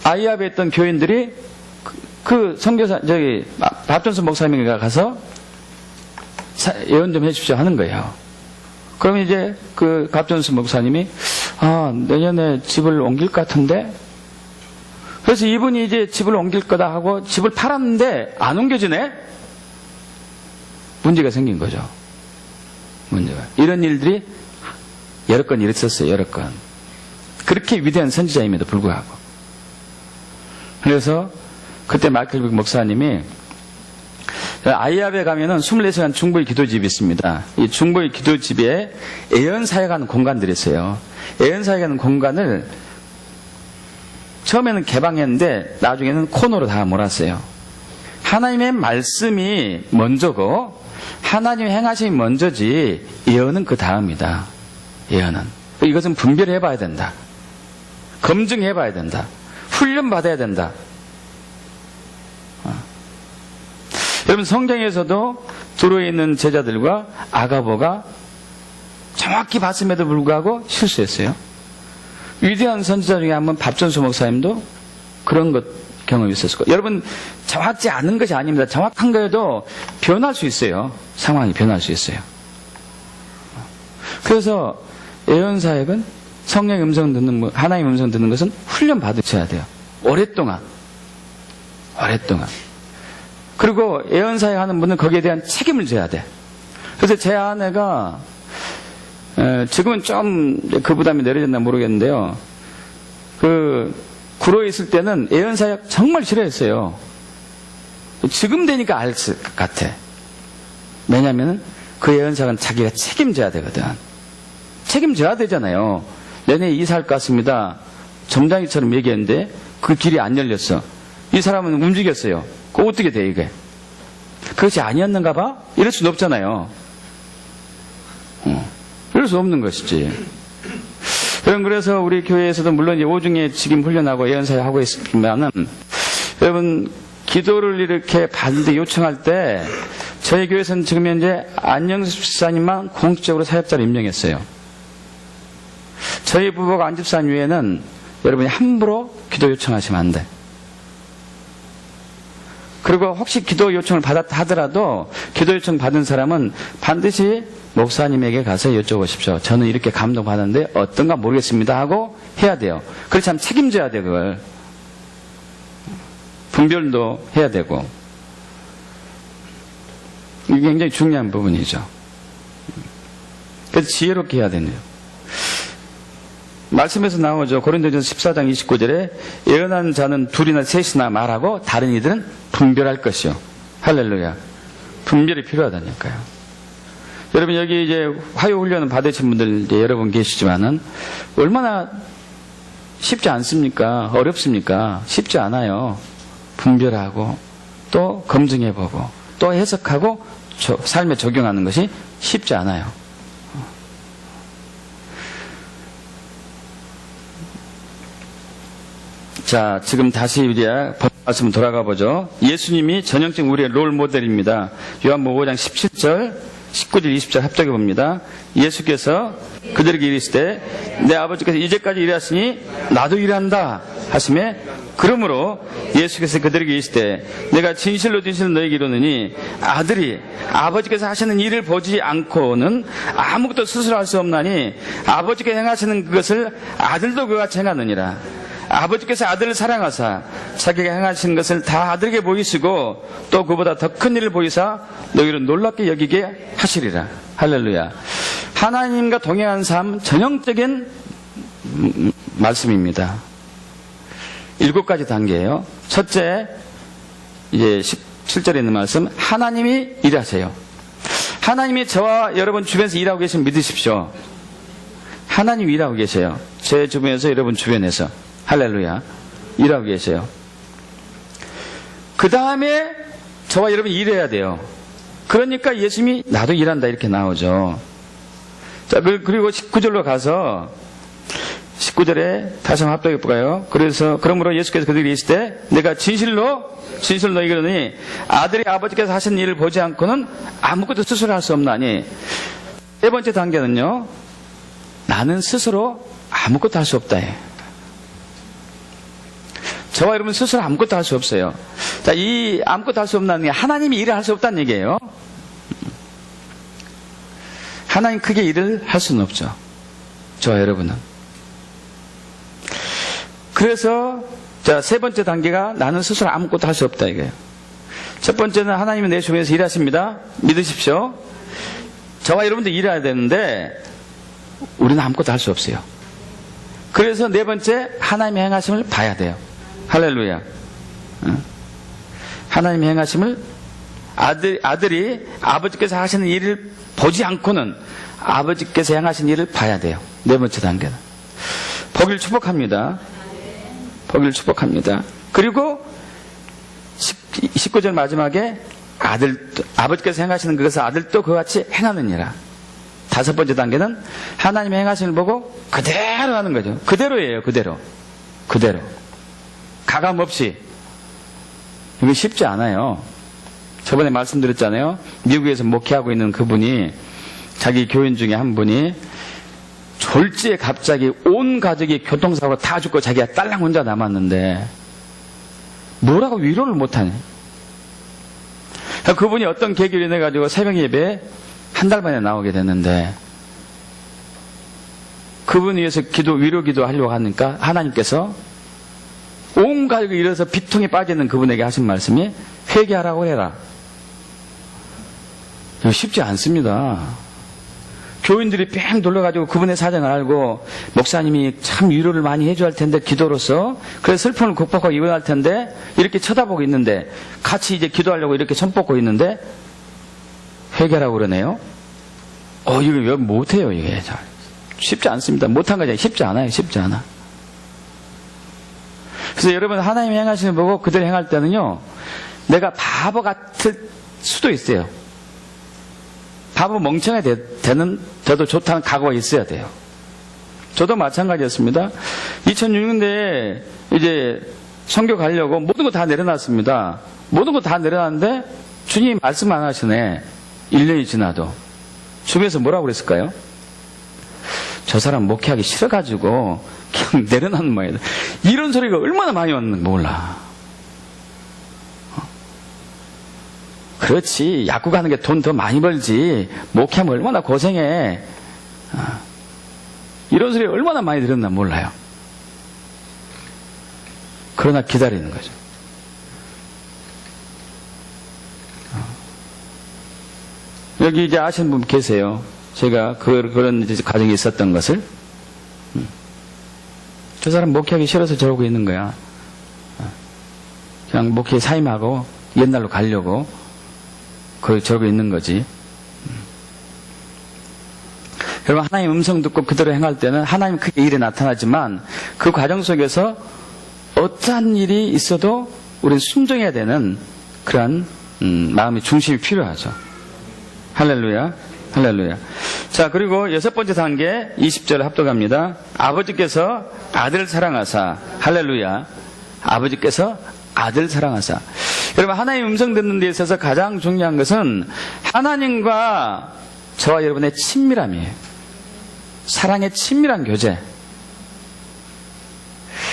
아이압에 있던 교인들이 선교사 밥존수 목사님에게 가서 예언 좀 해주십시오 하는 거예요. 그러면 이제 밥존수 목사님이 내년에 집을 옮길 것 같은데, 그래서 이분이 이제 집을 옮길 거다 하고 집을 팔았는데 안 옮겨지네? 문제가 생긴 거죠. 문제가. 이런 일들이 여러 건 있었어요. 여러 건. 그렇게 위대한 선지자임에도 불구하고. 그래서 그때 마이클 목사님이 아이압에 가면은 24시간 중보의 기도집이 있습니다. 이 중보의 기도집에 예언사역하는 공간들이 있어요. 예언사역하는 공간을 처음에는 개방했는데 나중에는 코너로 다 몰았어요. 하나님의 말씀이 먼저고 하나님의 행하심이 먼저지 예언은 그 다음이다. 예언은. 이것은 분별해 봐야 된다. 검증해 봐야 된다. 훈련 받아야 된다. 여러분, 성경에서도 들어있는 제자들과 아가보가 정확히 봤음에도 불구하고 실수했어요. 위대한 선지자 중에 한 분 밥존수 목사님도 그런 경험이 있었을 거예요. 여러분, 정확지 않은 것이 아닙니다. 정확한 거에도 변할 수 있어요. 상황이 변할 수 있어요. 그래서 예언사역은 성령의 음성 듣는, 하나님의 음성 듣는 것은 훈련 받으셔야 돼요. 오랫동안. 그리고 예언사역 하는 분은 거기에 대한 책임을 져야 돼. 그래서 제 아내가 지금은 좀 그 부담이 내려졌나 모르겠는데요. 구로에 있을 때는 예언사역 정말 싫어했어요. 지금 되니까 알 것 같아. 왜냐하면 그 예언사역은 자기가 책임져야 되거든. 책임져야 되잖아요. 내년에 이사할 것 같습니다. 점장이처럼 얘기했는데 그 길이 안 열렸어. 이 사람은 움직였어요. 그거 어떻게 돼, 이게? 그것이 아니었는가 봐? 이럴 수는 없잖아요. 이럴 수 없는 것이지. 그래서 우리 교회에서도 물론 이제 오중에 직임 훈련하고 예언사역 하고 있지만은, 여러분, 기도를 이렇게 받는데 요청할 때, 저희 교회에서는 지금 현재 안영수 집사님만 공식적으로 사역자를 임명했어요. 저희 부부가 안 집사님 외에는 여러분이 함부로 기도 요청하시면 안 돼. 그리고 혹시 기도 요청을 받았다 하더라도 기도 요청 받은 사람은 반드시 목사님에게 가서 여쭤보십시오. 저는 이렇게 감동받았는데 어떤가 모르겠습니다 하고 해야 돼요. 그렇지 않으면 책임져야 돼, 그걸. 분별도 해야 되고. 이게 굉장히 중요한 부분이죠. 그래서 지혜롭게 해야 되네요. 말씀에서 나오죠. 고린도전서 14장 29절에 예언한 자는 둘이나 셋이나 말하고 다른 이들은 분별할 것이요. 할렐루야. 분별이 필요하다니까요. 여러분, 여기 이제 화요 훈련을 받으신 분들 이제 여러분 계시지만은 얼마나 쉽지 않습니까? 어렵습니까? 쉽지 않아요. 분별하고 또 검증해보고 또 해석하고 삶에 적용하는 것이 쉽지 않아요. 자, 지금 다시 우리가 말씀 돌아가 보죠. 예수님이 전형적인 우리의 롤 모델입니다. 요한복음 5장 17절, 19절, 20절 합작해 봅니다. 예수께서 그들에게 이르시되 내 아버지께서 이제까지 일하시니 나도 일한다 하시매 그러므로 예수께서 그들에게 이르시되 내가 진실로 너희에게 이르노니 아들이 아버지께서 하시는 일을 보지 않고는 아무것도 스스로 할 수 없나니 아버지께서 행하시는 그것을 아들도 그같이 행하느니라. 아버지께서 아들을 사랑하사 자기가 행하시는 것을 다 아들에게 보이시고 또 그보다 더 큰 일을 보이사 너희를 놀랍게 여기게 하시리라. 할렐루야. 하나님과 동행한 삶 전형적인 말씀입니다. 7가지 단계예요. 첫째, 이제 17절에 있는 말씀, 하나님이 일하세요. 하나님이 저와 여러분 주변에서 일하고 계시면 믿으십시오. 하나님이 일하고 계세요. 제 주변에서, 여러분 주변에서. 할렐루야. 일하고 계세요. 그 다음에 저와 여러분이 일해야 돼요. 그러니까 예수님이 나도 일한다 이렇게 나오죠. 자, 그리고 19절로 가서 19절에 다시 한번 합독해 볼까요? 그래서 그러므로 예수께서 그들에게 이르시되 내가 진실로 너희에게 이르노니 아들이 아버지께서 하신 일을 보지 않고는 아무것도 스스로 할 수 없나니. 세 번째 단계는요, 나는 스스로 아무것도 할 수 없다. 저와 여러분 스스로 아무것도 할 수 없어요. 자, 이 아무것도 할 수 없다는 게 하나님이 일을 할 수 없다는 얘기예요. 하나님 크게 일을 할 수는 없죠. 저와 여러분은. 그래서 자, 세 번째 단계가 나는 스스로 아무것도 할 수 없다 이거예요. 첫 번째는 하나님은 내 주변에서 일하십니다. 믿으십시오. 저와 여러분도 일해야 되는데 우리는 아무것도 할 수 없어요. 그래서 네 번째, 하나님의 행하심을 봐야 돼요. 할렐루야. 하나님의 행하심을 아들이 아버지께서 하시는 일을 보지 않고는 아버지께서 행하신 일을 봐야 돼요. 네 번째 단계는. 보기를 축복합니다. 보기를 축복합니다. 그리고 19절 마지막에 아버지께서 행하시는 그것을 아들도 그같이 행하느니라. 다섯 번째 단계는 하나님의 행하심을 보고 그대로 하는 거죠. 그대로예요. 그대로. 가감 없이. 이게 쉽지 않아요. 저번에 말씀드렸잖아요. 미국에서 목회하고 있는 그분이, 자기 교인 중에 한 분이 졸지에 갑자기 온 가족이 교통사고 다 죽고 자기가 딸랑 혼자 남았는데 뭐라고 위로를 못하네. 그분이 어떤 계기로 인해 가지고 새벽 예배에 한 달 만에 나오게 됐는데, 그분 위해서 위로 기도하려고 하니까 하나님께서 온 가족이 일어서 비통에 빠지는 그분에게 하신 말씀이 회개하라고 해라. 이거 쉽지 않습니다. 교인들이 뺑 돌려가지고 그분의 사정을 알고 목사님이 참 위로를 많이 해줘야 할 텐데 기도로서, 그래서 슬픔을 극복하고 일어날 텐데 이렇게 쳐다보고 있는데, 같이 이제 기도하려고 이렇게 손 뻗고 있는데 회개라고 그러네요. 이거 왜 못해요. 이게 잘 쉽지 않습니다. 못한 거잖아요. 쉽지 않아요. 쉽지 않아. 그래서 여러분, 하나님이 행하시는 거 보고 그대로 행할 때는요, 내가 바보 같을 수도 있어요. 바보 멍청해 되도 좋다는 각오가 있어야 돼요. 저도 마찬가지였습니다. 2006년도에 이제 선교 가려고 모든 거 다 내려놨습니다. 모든 거 다 내려놨는데 주님이 말씀 안 하시네. 1년이 지나도. 주변에서 뭐라고 그랬을까요? 저 사람 목회하기 싫어가지고 그냥 내려놓는 모양이다. 이런 소리가 얼마나 많이 왔는지 몰라. 그렇지, 약국 가는 게 돈 더 많이 벌지, 목회하면 얼마나 고생해. 이런 소리 얼마나 많이 들었나 몰라요. 그러나 기다리는 거죠. 여기 이제 아시는 분 계세요. 제가 그런 이제 과정이 있었던 것을. 저 사람 목회하기 싫어서 저러고 있는 거야. 그냥 목회에 사임하고 옛날로 가려고 저러고 있는 거지. 여러분, 하나님 음성 듣고 그대로 행할 때는 하나님 크게 일에 나타나지만 그 과정 속에서 어떠한 일이 있어도 우리는 순종해야 되는 그러한 마음의 중심이 필요하죠. 할렐루야, 할렐루야. 자, 그리고 여섯 번째 단계 20절 합독합니다. 아버지께서 아들을 사랑하사, 할렐루야. 아버지께서 아들을 사랑하사. 여러분, 하나님 음성 듣는 데 있어서 가장 중요한 것은 하나님과 저와 여러분의 친밀함이에요. 사랑의 친밀한 교제.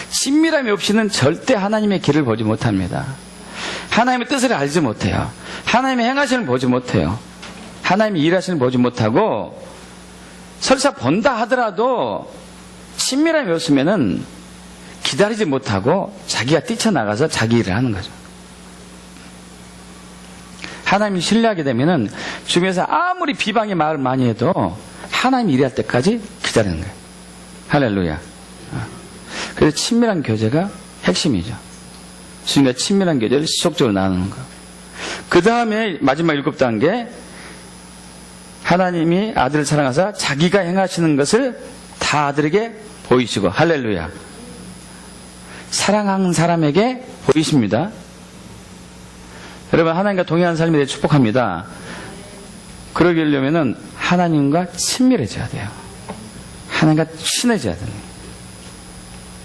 친밀함이 없이는 절대 하나님의 길을 보지 못합니다. 하나님의 뜻을 알지 못해요. 하나님의 행하심을 보지 못해요. 하나님의 일하심을 보지 못하고, 설사 본다 하더라도 친밀함이 없으면은 기다리지 못하고 자기가 뛰쳐나가서 자기 일을 하는 거죠. 하나님이 신뢰하게 되면은 주변에서 아무리 비방의 말을 많이 해도 하나님이 일할 때까지 기다리는 거예요. 할렐루야. 그래서 친밀한 교제가 핵심이죠. 주님과 친밀한 교제를 지속적으로 나누는 거. 그 다음에 마지막 7단계, 하나님이 아들을 사랑하사 자기가 행하시는 것을 다 아들에게 보이시고, 할렐루야. 사랑하는 사람에게 보이십니다. 여러분, 하나님과 동행하는 삶에 대해 축복합니다. 그러려면은 하나님과 친밀해져야 돼요. 하나님과 친해져야 돼요.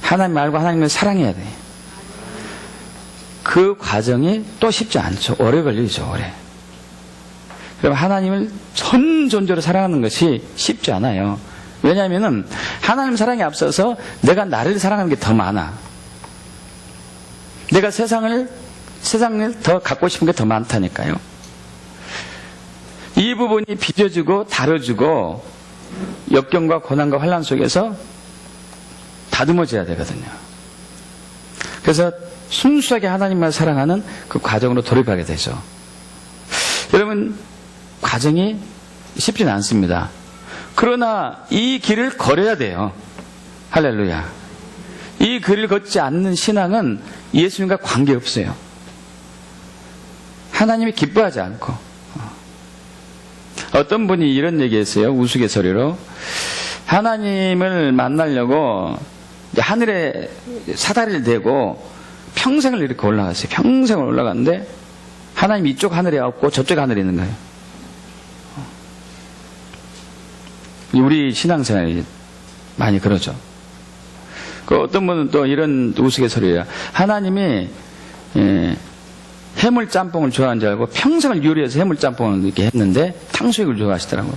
하나님 알고 하나님을 사랑해야 돼요. 그 과정이 또 쉽지 않죠. 오래 걸리죠, 오래. 그럼 하나님을 전 존재로 사랑하는 것이 쉽지 않아요. 왜냐하면은 하나님 사랑에 앞서서 내가 나를 사랑하는 게 더 많아. 내가 세상을 더 갖고 싶은 게 더 많다니까요. 이 부분이 빚어지고 다뤄지고 역경과 고난과 환난 속에서 다듬어져야 되거든요. 그래서 순수하게 하나님만 사랑하는 그 과정으로 돌입하게 되죠. 여러분, 과정이 쉽지는 않습니다. 그러나 이 길을 걸어야 돼요. 할렐루야. 이 길을 걷지 않는 신앙은 예수님과 관계없어요. 하나님이 기뻐하지 않고. 어떤 분이 이런 얘기했어요. 우스갯소리로. 하나님을 만나려고 하늘에 사다리를 대고 평생을 이렇게 올라갔어요. 평생을 올라갔는데 하나님이 이쪽 하늘에 없고 저쪽 하늘에 있는 거예요. 우리 신앙생활이 많이 그러죠. 그 어떤 분은 또 이런 우스갯소리예요. 하나님이 해물짬뽕을 좋아하는 줄 알고 평생을 요리해서 해물짬뽕을 이렇게 했는데 탕수육을 좋아하시더라고요.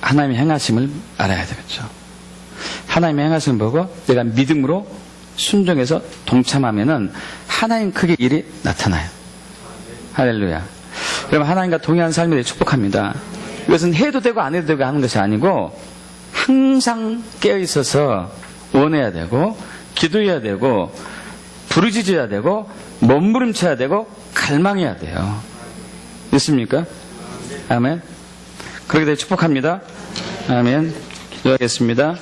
하나님의 행하심을 알아야 되겠죠. 하나님의 행하심을 보고 내가 믿음으로 순종해서 동참하면은 하나님 크게 일이 나타나요. 할렐루야. 그러면 하나님과 동행하는 삶에 대해 축복합니다. 이것은 해도 되고 안 해도 되고 하는 것이 아니고 항상 깨어있어서 원해야 되고 기도해야 되고 부르짖어야 되고 몸부림쳐야 되고 갈망해야 돼요. 있습니까? 아멘. 그렇게 되어 축복합니다. 아멘. 기도하겠습니다.